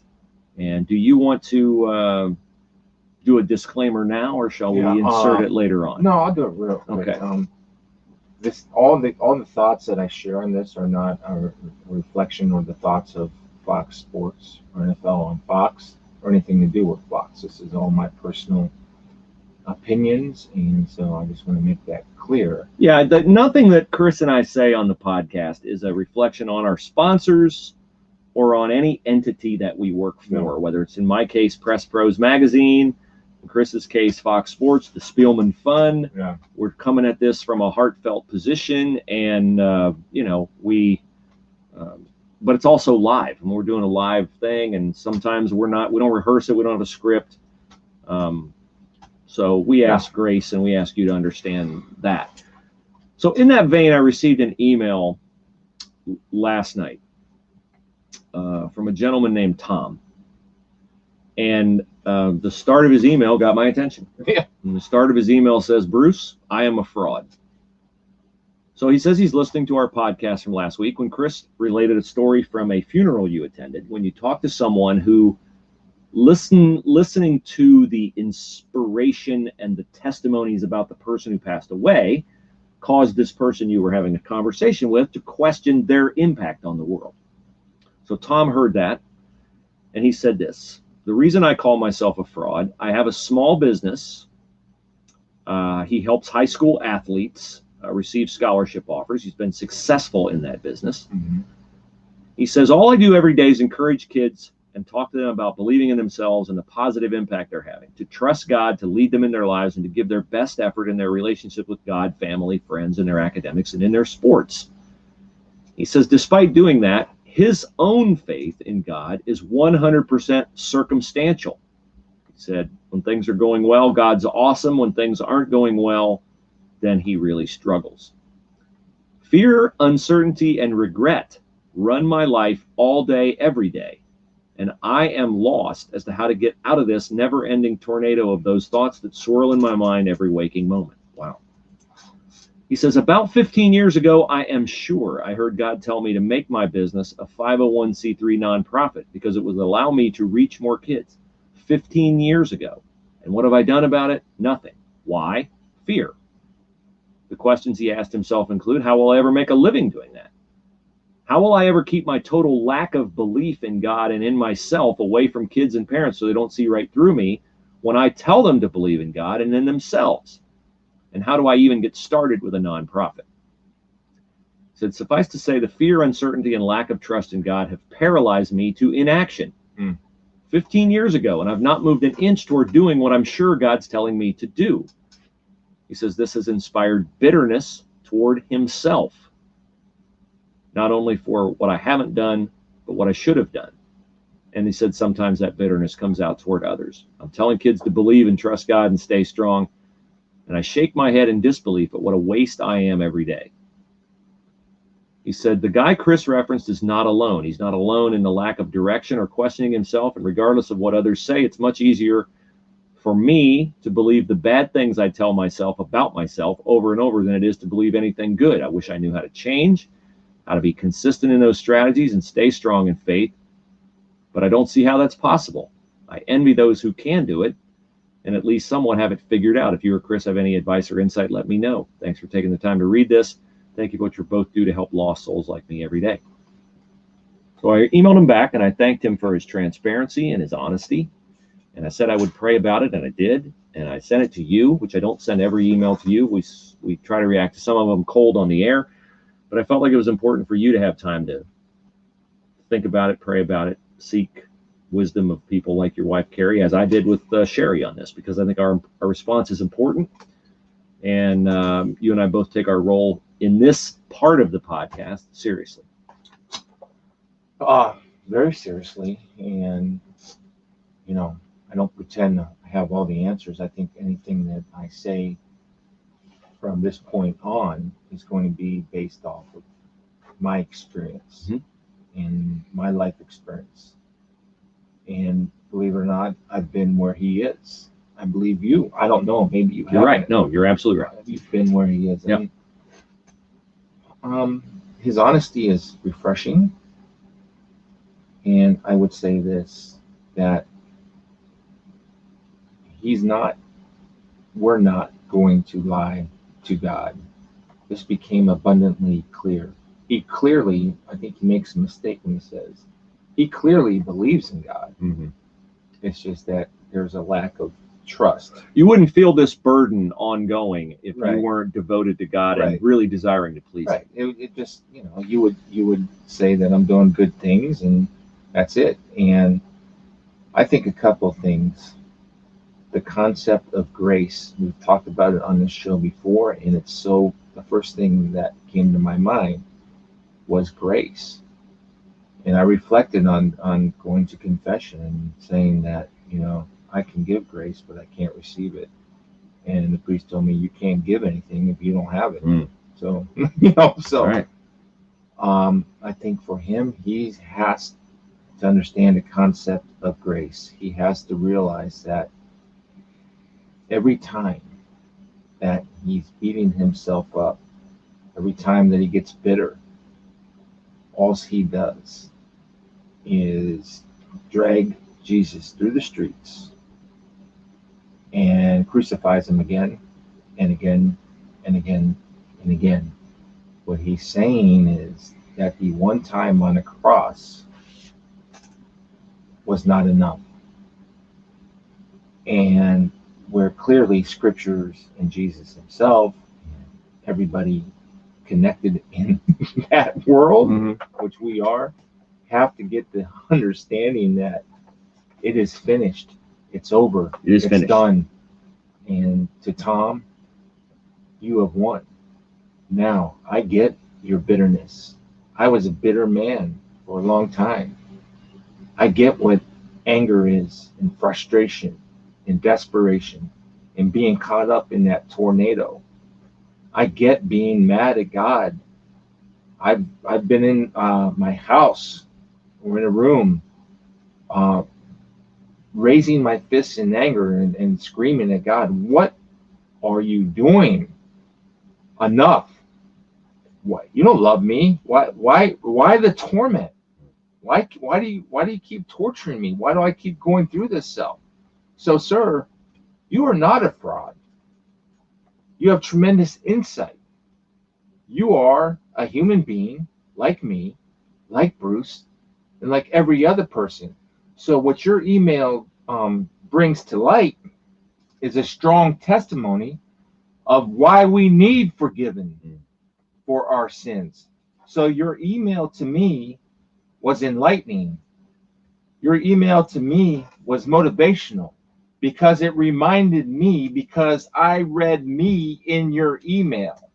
S1: And do you want to do a disclaimer now, or shall we insert it later on?
S2: No, I'll do it real quick.
S1: Okay.
S2: All the thoughts that I share on this are not a reflection or the thoughts of Fox Sports or NFL on Fox or anything to do with Fox. This is all my personal opinions, and so I just want to make that clear.
S1: Yeah, nothing that Chris and I say on the podcast is a reflection on our sponsors or on any entity that we work for, whether it's in my case, Press Pros Magazine, in Chris's case, Fox Sports, the Spielman Fund.
S2: Yeah.
S1: We're coming at this from a heartfelt position, and but it's also live, and we're doing a live thing, and sometimes we don't rehearse it, we don't have a script. So we ask grace, and we ask you to understand that. So in that vein, I received an email last night from a gentleman named Tom. And the start of his email got my attention.
S2: Yeah.
S1: And the start of his email says, "Bruce, I am a fraud." So he says he's listening to our podcast from last week when Chris related a story from a funeral you attended, when you talked to someone who listening to the inspiration and the testimonies about the person who passed away caused this person you were having a conversation with to question their impact on the world. So Tom heard that, and he said this: "The reason I call myself a fraud, I have a small business. He helps high school athletes receive scholarship offers. He's been successful in that business."
S2: Mm-hmm.
S1: He says, "All I do every day is encourage kids and talk to them about believing in themselves and the positive impact they're having, to trust God to lead them in their lives and to give their best effort in their relationship with God, family, friends, and their academics and in their sports." He says, despite doing that, his own faith in God is 100% circumstantial. He said, when things are going well, God's awesome. When things aren't going well, then he really struggles. "Fear, uncertainty, and regret run my life all day, every day. And I am lost as to how to get out of this never-ending tornado of those thoughts that swirl in my mind every waking moment." Wow. He says, "About 15 years ago, I am sure I heard God tell me to make my business a 501c3 nonprofit because it would allow me to reach more kids. 15 years ago. And what have I done about it? Nothing. Why? Fear. The questions he asked himself include, how will I ever make a living doing that? How will I ever keep my total lack of belief in God and in myself away from kids and parents so they don't see right through me when I tell them to believe in God and in themselves? And how do I even get started with a nonprofit?" He said, "Suffice to say, the fear, uncertainty, and lack of trust in God have paralyzed me to inaction 15 years ago, and I've not moved an inch toward doing what I'm sure God's telling me to do." He says this has inspired bitterness toward himself, not only for what I haven't done, but what I should have done. And he said sometimes that bitterness comes out toward others. I'm telling kids to believe and trust God and stay strong. And I shake my head in disbelief at what a waste I am every day. He said, the guy Chris referenced is not alone. He's not alone in the lack of direction or questioning himself. And regardless of what others say, it's much easier for me to believe the bad things I tell myself about myself over and over than it is to believe anything good. I wish I knew how to change, how to be consistent in those strategies and stay strong in faith. But I don't see how that's possible. I envy those who can do it and at least somewhat have it figured out. If you or Chris have any advice or insight, let me know. Thanks for taking the time to read this. Thank you for what you both do to help lost souls like me every day. So I emailed him back and I thanked him for his transparency and his honesty. And I said I would pray about it, and I did. And I sent it to you, which I don't send every email to you. We try to react to some of them cold on the air. But I felt like it was important for you to have time to think about it, pray about it, seek wisdom of people like your wife, Carrie, as I did with Sherry on this, because I think our response is important. And you and I both take our role in this part of the podcast seriously.
S2: Very seriously. And, you know, I don't pretend to have all the answers. I think anything that I say from this point on is going to be based off of my experience and my life experience. And believe it or not, I've been where he is. I believe you. I don't know. Maybe you have.
S1: You're right. No, you're absolutely right.
S2: You've been where he is.
S1: Yep.
S2: I mean, his honesty is refreshing. And I would say this, that we're not going to lie to God. This became abundantly clear. He clearly, I think he makes a mistake when he says, he clearly believes in God. It's just that there's a lack of trust.
S1: You wouldn't feel this burden ongoing if
S2: Right.
S1: you weren't devoted to God
S2: Right.
S1: and really desiring to please
S2: Right.
S1: Him.
S2: It just, you know, you would say that I'm doing good things and that's it. And I think a couple of things. The concept of grace, we've talked about it on this show before, and the first thing that came to my mind was grace. And I reflected on going to confession and saying that, you know, I can give grace, but I can't receive it. And the priest told me, you can't give anything if you don't have it. So, you know,
S1: Right.
S2: I think for him, he has to understand the concept of grace. He has to realize that every time that he's beating himself up, every time that he gets bitter, all he does is drag Jesus through the streets and crucifies him again and again and again and again. What he's saying is that the one time on a cross was not enough. And where clearly scriptures and Jesus himself, everybody connected in that world, which we are, have to get the understanding that it is finished. It's over. It's
S1: finished.
S2: Done. And to Tom, you have won. Now, I get your bitterness. I was a bitter man for a long time. I get what anger is, and frustration, and desperation, and being caught up in that tornado. I get being mad at God. I've been in my house or in a room raising my fists in anger and screaming at God, what are you doing? Enough. What? You don't love me. Why the torment? Why do you keep torturing me? Why do I keep going through this self? So, sir, you are not a fraud. You have tremendous insight. You are a human being like me, like Bruce, and like every other person. So what your email brings to light is a strong testimony of why we need forgiven for our sins. So your email to me was enlightening. Your email to me was motivational because it reminded me, because I read me in your email,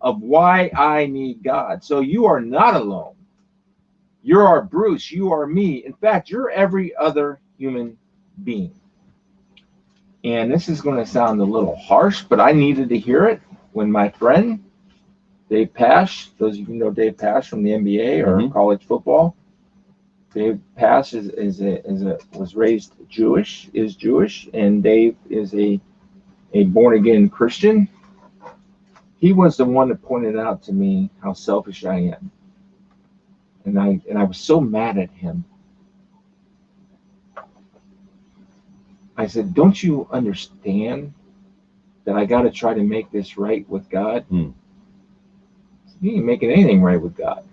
S2: of why I need God. So you are not alone. You're our Bruce. You are me. In fact, you're every other human being. And this is going to sound a little harsh, but I needed to hear it when my friend Dave Pasch, those of you who know Dave Pasch from the NBA or college football, Dave Pasch was raised Jewish, is Jewish, and Dave is a born again Christian. He was the one that pointed out to me how selfish I am, and I was so mad at him. I said, "Don't you understand that I got to try to make this right with God?" You ain't making anything right with God.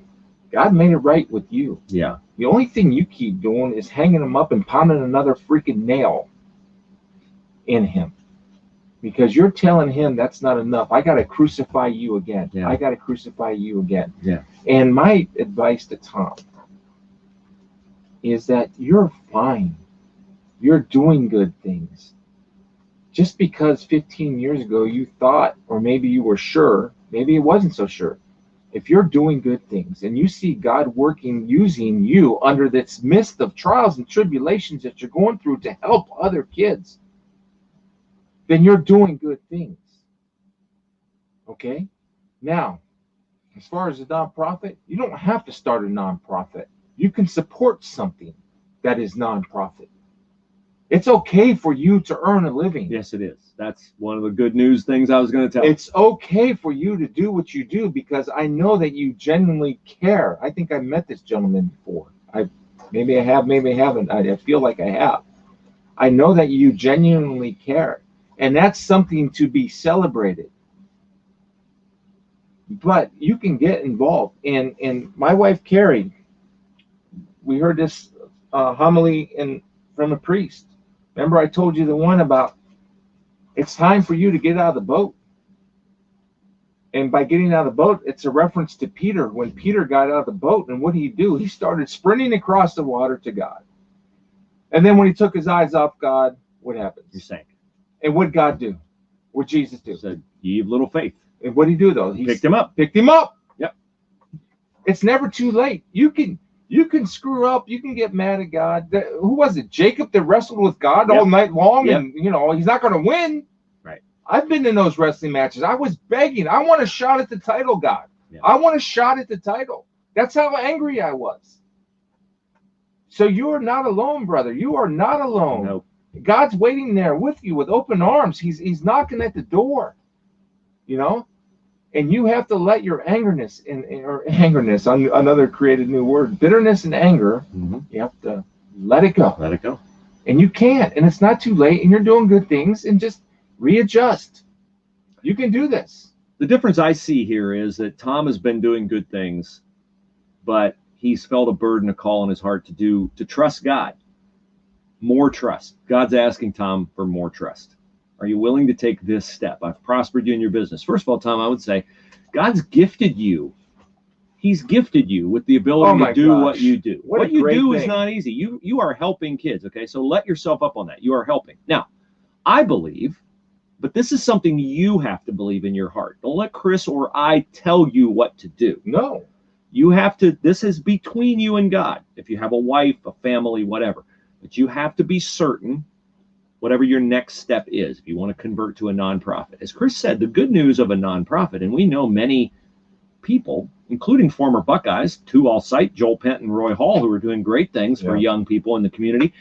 S2: God made it right with you.
S1: Yeah.
S2: The only thing you keep doing is hanging him up and pounding another freaking nail in him, because you're telling him that's not enough. I got to crucify you again.
S1: Yeah.
S2: I got to crucify you again.
S1: Yeah.
S2: And my advice to Tom is that you're fine. You're doing good things. Just because 15 years ago you thought, or maybe you were sure, maybe it wasn't so sure. If you're doing good things and you see God working, using you under this midst of trials and tribulations that you're going through to help other kids, then you're doing good things. Okay? Now, as far as a nonprofit, you don't have to start a nonprofit. You can support something that is nonprofit. It's okay for you to earn a living.
S1: Yes, it is. That's one of the good news things I was going to tell you.
S2: It's okay for you to do what you do, because I know that you genuinely care. I think I met this gentleman before. Maybe I have, maybe I haven't. I feel like I have. I know that you genuinely care, and that's something to be celebrated. But you can get involved. And my wife Carrie, we heard this homily from a priest. Remember, I told you the one about it's time for you to get out of the boat. And by getting out of the boat, it's a reference to Peter. When Peter got out of the boat, and what did he do? He started sprinting across the water to God. And then when he took his eyes off God, what happened?
S1: He sank.
S2: And what did God do? What did Jesus do?
S1: He said, "Ye of little faith."
S2: And what did he do, though? He
S1: picked him up.
S2: Picked him up.
S1: Yep.
S2: It's never too late. You can screw up. You can get mad at God. Who was it? Jacob that wrestled with God all night long, and he's not going to win.
S1: Right.
S2: I've been in those wrestling matches. I was begging. I want a shot at the title, God. Yeah. I want a shot at the title. That's how angry I was. So you are not alone, brother. You are not alone.
S1: Nope.
S2: God's waiting there with you with open arms. He's knocking at the door. And you have to let your angerness another created new word, bitterness and anger, you have to let it go.
S1: Let it go.
S2: And you can't, and it's not too late, and you're doing good things, and just readjust. You can do this.
S1: The difference I see here is that Tom has been doing good things, but he's felt a burden, a call in his heart to trust God. More trust. God's asking Tom for more trust. Are you willing to take this step? I've prospered you in your business. First of all, Tom, I would say God's gifted you. He's gifted you with the ability to do what you do. What you do is not easy. You are helping kids, okay? So let yourself up on that. You are helping. Now, I believe, but this is something you have to believe in your heart. Don't let Chris or I tell you what to do.
S2: No.
S1: You have to, this is between you and God. If you have a wife, a family, whatever. But you have to be certain whatever your next step is, if you want to convert to a nonprofit. As Chris said, the good news of a nonprofit, and we know many people, including former Buckeyes, two I'll cite, Joel Pent and Roy Hall, who are doing great things for young people in the community,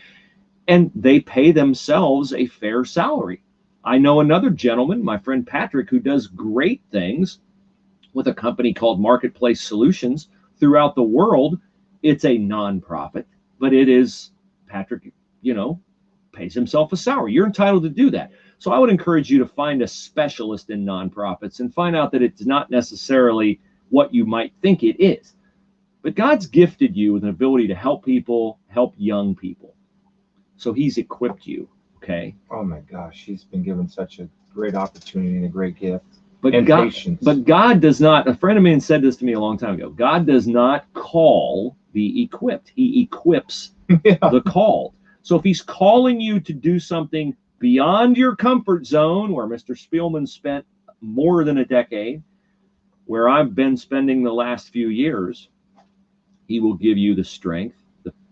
S1: and they pay themselves a fair salary. I know another gentleman, my friend Patrick, who does great things with a company called Marketplace Solutions throughout the world. It's a nonprofit, but it is, Patrick, pays himself a salary. You're entitled to do that. So I would encourage you to find a specialist in nonprofits and find out that it's not necessarily what you might think it is. But God's gifted you with an ability to help people, help young people. So he's equipped you, okay?
S2: Oh my gosh, he's been given such a great opportunity and a great gift.
S1: But God does not, a friend of mine said this to me a long time ago, God does not call the equipped. He equips the called. So if he's calling you to do something beyond your comfort zone, where Mr. Spielman spent more than a decade, where I've been spending the last few years, He will give you the strength,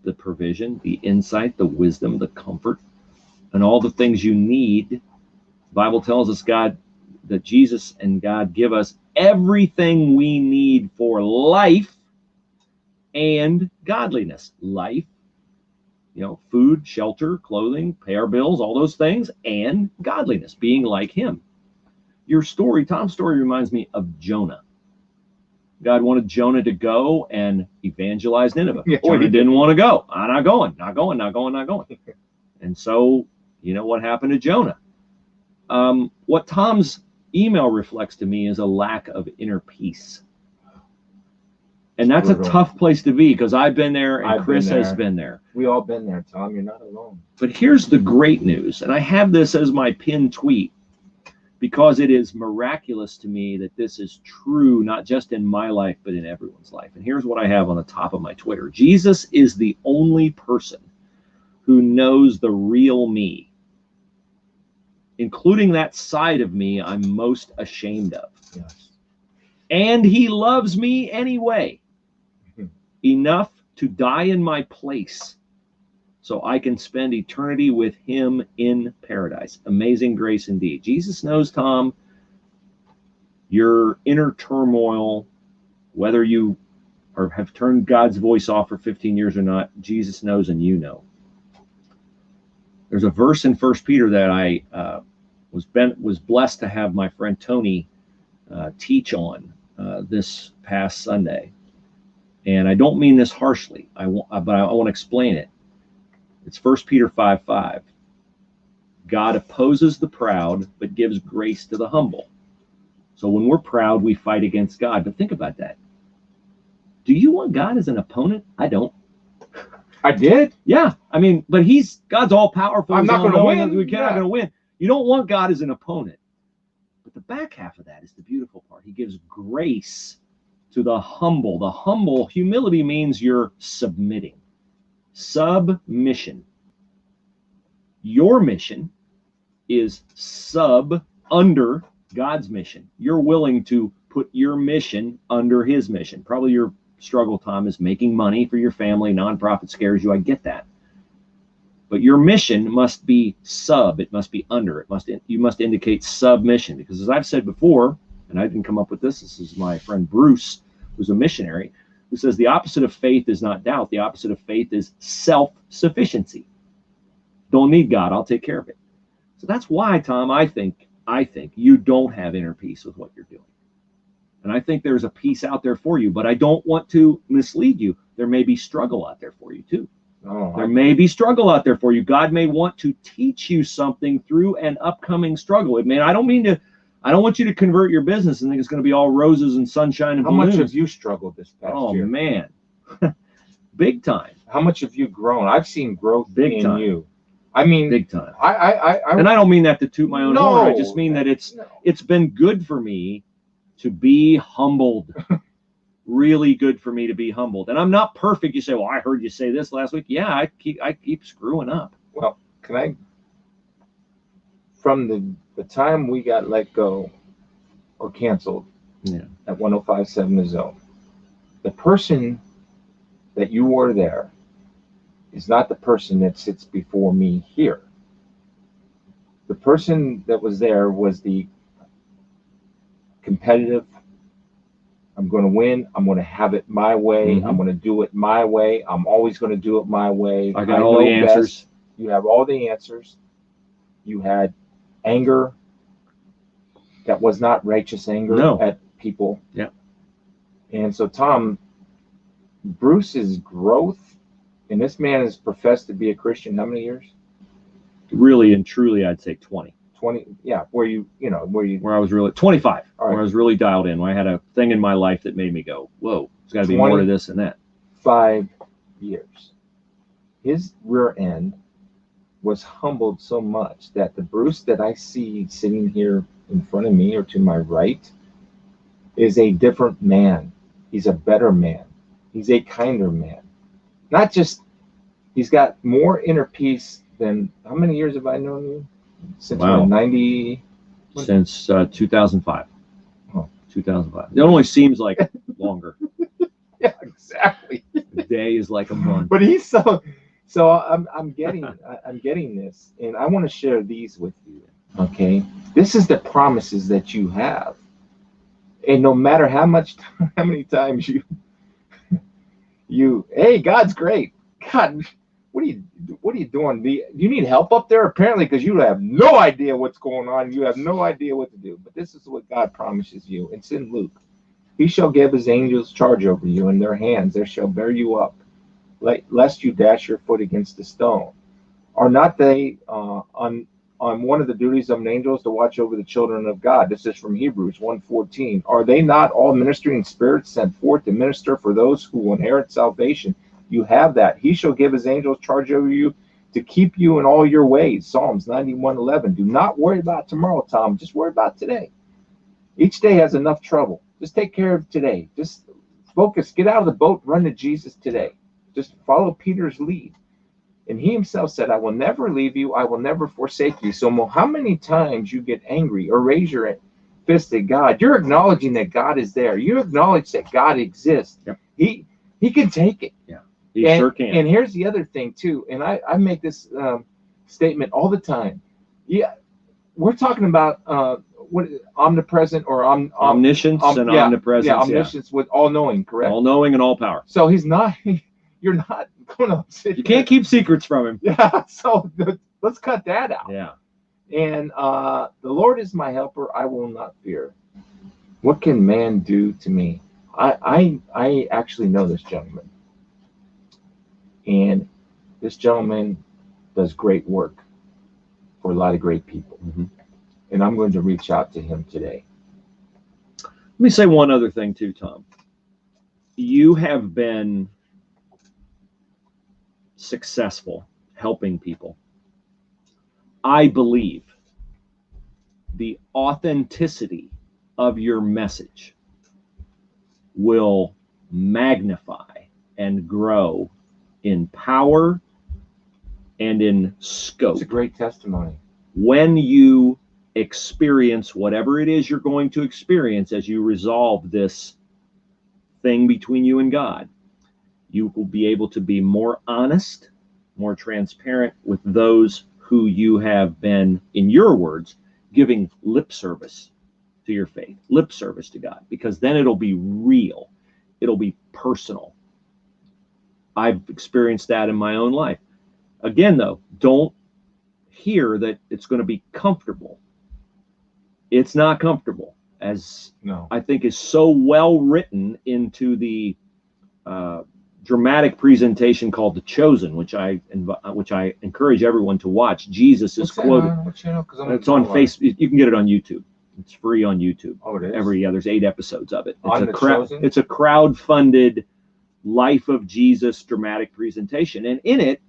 S1: the provision, the insight, the wisdom, the comfort, and all the things you need. The Bible tells us that Jesus and God give us everything we need for life and godliness. Life, food, shelter, clothing, pay our bills, all those things, and godliness, being like him. Tom's story reminds me of Jonah. God wanted Jonah to go and evangelize Nineveh.
S2: Yeah,
S1: Jonah didn't want to go. I'm not going. And so, what happened to Jonah? What Tom's email reflects to me is a lack of inner peace. And that's a tough place to be, because I've been there and Chris has been there.
S2: We all been there, Tom. You're not alone.
S1: But here's the great news, and I have this as my pinned tweet, because it is miraculous to me that this is true, not just in my life, but in everyone's life. And here's what I have on the top of my Twitter. Jesus is the only person who knows the real me, including that side of me I'm most ashamed of.
S2: Yes.
S1: And he loves me anyway, enough to die in my place so I can spend eternity with him in paradise. Amazing grace indeed. Jesus knows, Tom, your inner turmoil, whether you have turned God's voice off for 15 years or not. Jesus knows, and you know. There's a verse in 1 Peter that I was blessed to have my friend Tony teach on this past Sunday. And I don't mean this harshly, but I want to explain it. It's 1 Peter 5:5. God opposes the proud, but gives grace to the humble. So when we're proud, we fight against God. But think about that. Do you want God as an opponent? I don't.
S2: I did?
S1: Yeah. But God's all powerful.
S2: I'm not going to win.
S1: We're not going to win. You don't want God as an opponent. But the back half of that is the beautiful part. He gives grace to the humble. The humble, humility means you're submitting. Submission. Your mission is under God's mission. You're willing to put your mission under his mission. Probably your struggle, Tom, is making money for your family. Nonprofit scares you. I get that. But your mission must be it must be under. You must indicate submission, because as I've said before, and I didn't come up with this is my friend Bruce, who's a missionary, who says the opposite of faith is not doubt. The opposite of faith is self-sufficiency. Don't need God. I'll take care of it. So that's why, Tom, I think you don't have inner peace with what you're doing. And I think there's a peace out there for you, but I don't want to mislead you. There may be struggle out there for you too. There may be struggle out there for you. God may want to teach you something through an upcoming struggle. I don't want you to convert your business and think it's going to be all roses and sunshine and balloons.
S2: How much have you struggled this past year?
S1: Oh, man. Big time.
S2: How much have you grown? I've seen growth
S1: big time.
S2: You.
S1: Big time. And I don't mean that to toot my own horn. I just mean that it's been good for me to be humbled. Really good for me to be humbled. And I'm not perfect. You say, well, I heard you say this last week. Yeah, I keep screwing up.
S2: Well, from the time we got let go or canceled at 105.7 The Zone, the person that you were there is not the person that sits before me here. The person that was there was the competitive, I'm going to win. I'm going to have it my way. I'm going to do it my way. I'm always going to do it my way.
S1: I got all the answers.
S2: Best. You have all the answers. You had anger that was not righteous anger at people.
S1: Yeah.
S2: And so, Tom, Bruce's growth, and this man has professed to be a Christian how many years?
S1: Really and truly, I'd say 20.
S2: 20, yeah, where I
S1: was really 25,
S2: right.
S1: Where I was really dialed in, where I had a thing in my life that made me go, whoa, there's got to be more to this than that.
S2: 5 years. His rear end was humbled so much that the Bruce that I see sitting here in front of me or to my right is a different man. He's a better man. He's a kinder man. Not just, he's got more inner peace than, how many years have I known you? Since 90?
S1: Since 2005. Oh. 2005. It only seems like longer.
S2: Yeah, exactly.
S1: A day is like a month.
S2: But he's so I'm getting this, and I want to share these with you. Okay, this is the promises that you have, and no matter how many times hey, God's great. God, what are you doing? Do you need help up there? Apparently, because you have no idea what's going on. You have no idea what to do. But this is what God promises you. It's in Luke. He shall give his angels charge over you, in their hands they shall bear you up, lest you dash your foot against a stone. Are not they on one of the duties of an angel is to watch over the children of God? This is from Hebrews 1:14. Are they not all ministering spirits sent forth to minister for those who will inherit salvation? You have that. He shall give his angels charge over you to keep you in all your ways. Psalms 91:11. Do not worry about tomorrow, Tom. Just worry about today. Each day has enough trouble. Just take care of today. Just focus. Get out of the boat. Run to Jesus today. Just follow Peter's lead. And he himself said, I will never leave you. I will never forsake you. So how many times you get angry or raise your fist at God, you're acknowledging that God is there. You acknowledge that God exists.
S1: Yep.
S2: He can take it.
S1: Yeah, he sure can.
S2: And here's the other thing, too. And I make this statement all the time. Yeah, we're talking about what omnipresent or
S1: omniscience and omnipresence.
S2: Yeah, omniscience with all-knowing, correct?
S1: All-knowing and all-power.
S2: So he's not. You're not going to sit.
S1: You can't keep secrets from him.
S2: Yeah. So let's cut that out.
S1: Yeah.
S2: And the Lord is my helper; I will not fear. What can man do to me? I actually know this gentleman, and this gentleman does great work for a lot of great people.
S1: Mm-hmm.
S2: And I'm going to reach out to him today.
S1: Let me say one other thing too, Tom. You have been successful helping people. I believe the authenticity of your message will magnify and grow in power and in scope.
S2: It's a great testimony.
S1: When you experience whatever it is you're going to experience as you resolve this thing between you and God, you will be able to be more honest, more transparent with those who you have been, in your words, giving lip service to your faith, lip service to God, because then it'll be real. It'll be personal. I've experienced that in my own life. Again, though, don't hear that it's going to be comfortable. It's not comfortable, as I think is so well written into the dramatic presentation called The Chosen, which I encourage everyone to watch. Jesus is quoted.
S2: What channel?
S1: It's on Facebook. You can get it on YouTube. It's free on YouTube.
S2: Oh, it is?
S1: There's 8 episodes of it.
S2: It's
S1: a crowd-funded Life of Jesus dramatic presentation. And in it,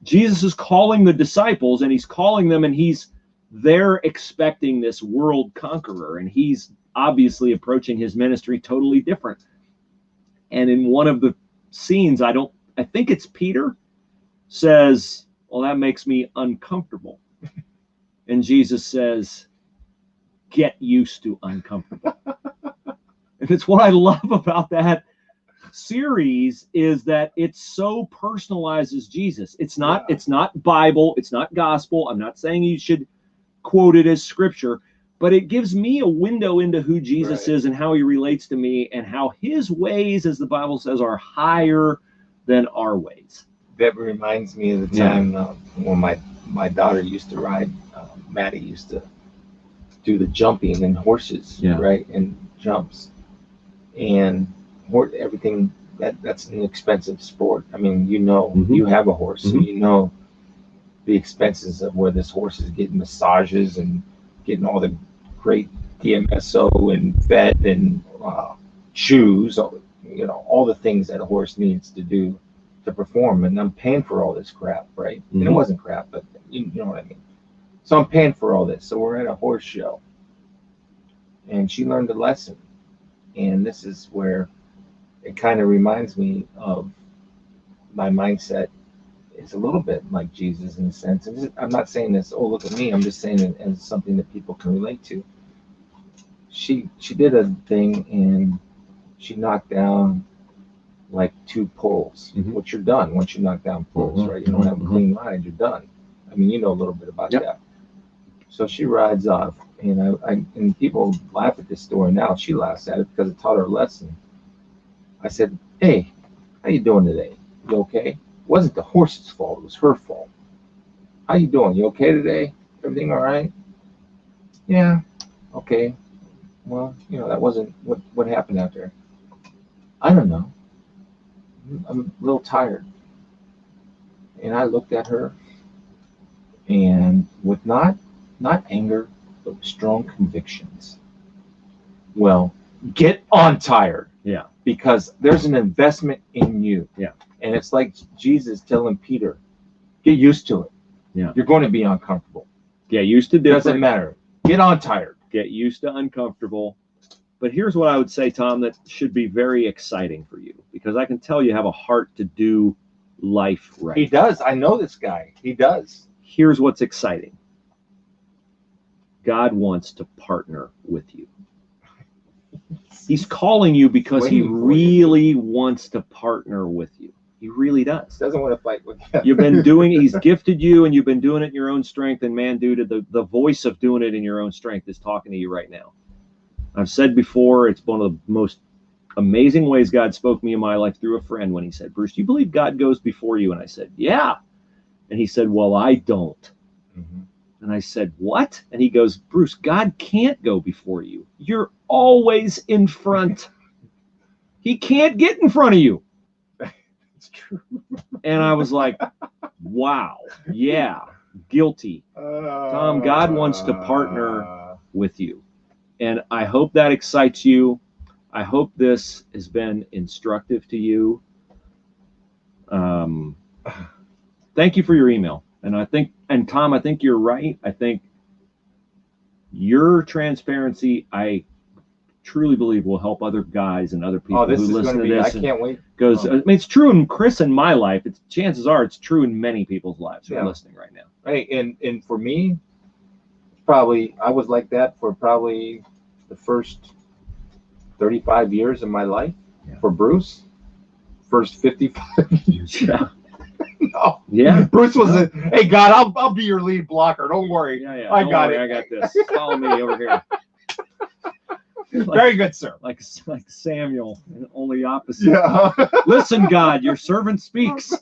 S1: Jesus is calling the disciples, and he's calling them, and they're expecting this world conqueror, and he's obviously approaching his ministry totally different. And in one of the scenes, I think it's Peter, says, well, that makes me uncomfortable. And Jesus says, get used to uncomfortable. And it's what I love about that series, is that it so personalizes Jesus. It's not Bible, it's not gospel. I'm not saying you should quote it as scripture, but it gives me a window into who Jesus is and how he relates to me, and how his ways, as the Bible says, are higher than our ways.
S2: That reminds me of the time when my daughter used to ride. Maddie used to do the jumping and horses, right, and jumps, and everything. That's an expensive sport. I mean, you have a horse, so you know the expenses of where this horse is getting massages and getting all the great DMSO and vet and shoes, all the things that a horse needs to do to perform. And I'm paying for all this crap, right? And it wasn't crap, but you know what I mean. So I'm paying for all this. So we're at a horse show, and she learned a lesson. And this is where it kind of reminds me of my mindset. It's a little bit like Jesus in a sense. I'm not saying this, oh, look at me. I'm just saying it as something that people can relate to. She did a thing, and she knocked down like 2 pulls,
S1: Mhm.
S2: which you're done once you knock down pulls,
S1: Mhm.
S2: right? You don't have a
S1: Mhm.
S2: clean ride, you're done. I mean, you know a little bit about
S1: Yep.
S2: that. So she rides off, and and people laugh at this story now. She laughs at it because it taught her a lesson. I said, "Hey, how you doing today? You okay?" It wasn't the horse's fault; it was her fault. How you doing? You okay today? Everything all right? Yeah. Okay. Well, that wasn't what happened out there. I don't know. I'm a little tired. And I looked at her, and with not anger, but with strong convictions. Well, get on tired.
S1: Yeah.
S2: Because there's an investment in you.
S1: Yeah.
S2: And it's like Jesus telling Peter, get used to it.
S1: Yeah.
S2: You're going to be uncomfortable.
S1: Get used to different.
S2: Doesn't matter. Get on tired.
S1: Get used to uncomfortable. But here's what I would say, Tom, that should be very exciting for you, because I can tell you have a heart to do life right.
S2: He does. I know this guy. He does.
S1: Here's what's exciting. God wants to partner with you. He's calling you because he really wants to partner with you. He really does.
S2: Doesn't want to fight with you.
S1: You've been doing, he's gifted you, and you've been doing it in your own strength. And man, dude, the voice of doing it in your own strength is talking to you right now. I've said before, it's one of the most amazing ways God spoke to me in my life through a friend when he said, Bruce, do you believe God goes before you? And I said, yeah. And he said, well, I don't.
S2: Mm-hmm.
S1: And I said, what? And he goes, Bruce, God can't go before you. You're always in front. He can't get in front of you.
S2: It's true.
S1: And I was like, wow, yeah, guilty. Tom, God wants to partner with you. And I hope that excites you. I hope this has been instructive to you. Thank you for your email. And Tom, I think you're right. I think your transparency, I truly believe, will help other guys and other people who listen to this.
S2: I can't wait.
S1: I mean, it's true in Chris and my life. Chances are it's true in many people's lives who are listening right now.
S2: Right. And for me, probably I was like that for probably the first 35 years of my life. Yeah. For Bruce, first 55 years.
S1: Yeah.
S2: No.
S1: Yeah.
S2: Bruce was hey God, I'll be your lead blocker. Don't worry.
S1: Yeah.
S2: I got
S1: this. Follow me over here.
S2: Very good, sir.
S1: Like Samuel, only opposite.
S2: Yeah.
S1: Listen, God, your servant speaks.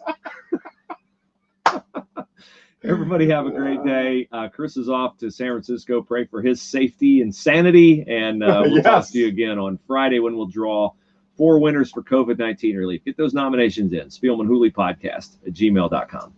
S1: Everybody have a great day. Chris is off to San Francisco. Pray for his safety and sanity. And we'll talk to you again on Friday when we'll draw 4 winners for COVID-19 relief. Get those nominations in. Spielman Hooley podcast at gmail.com.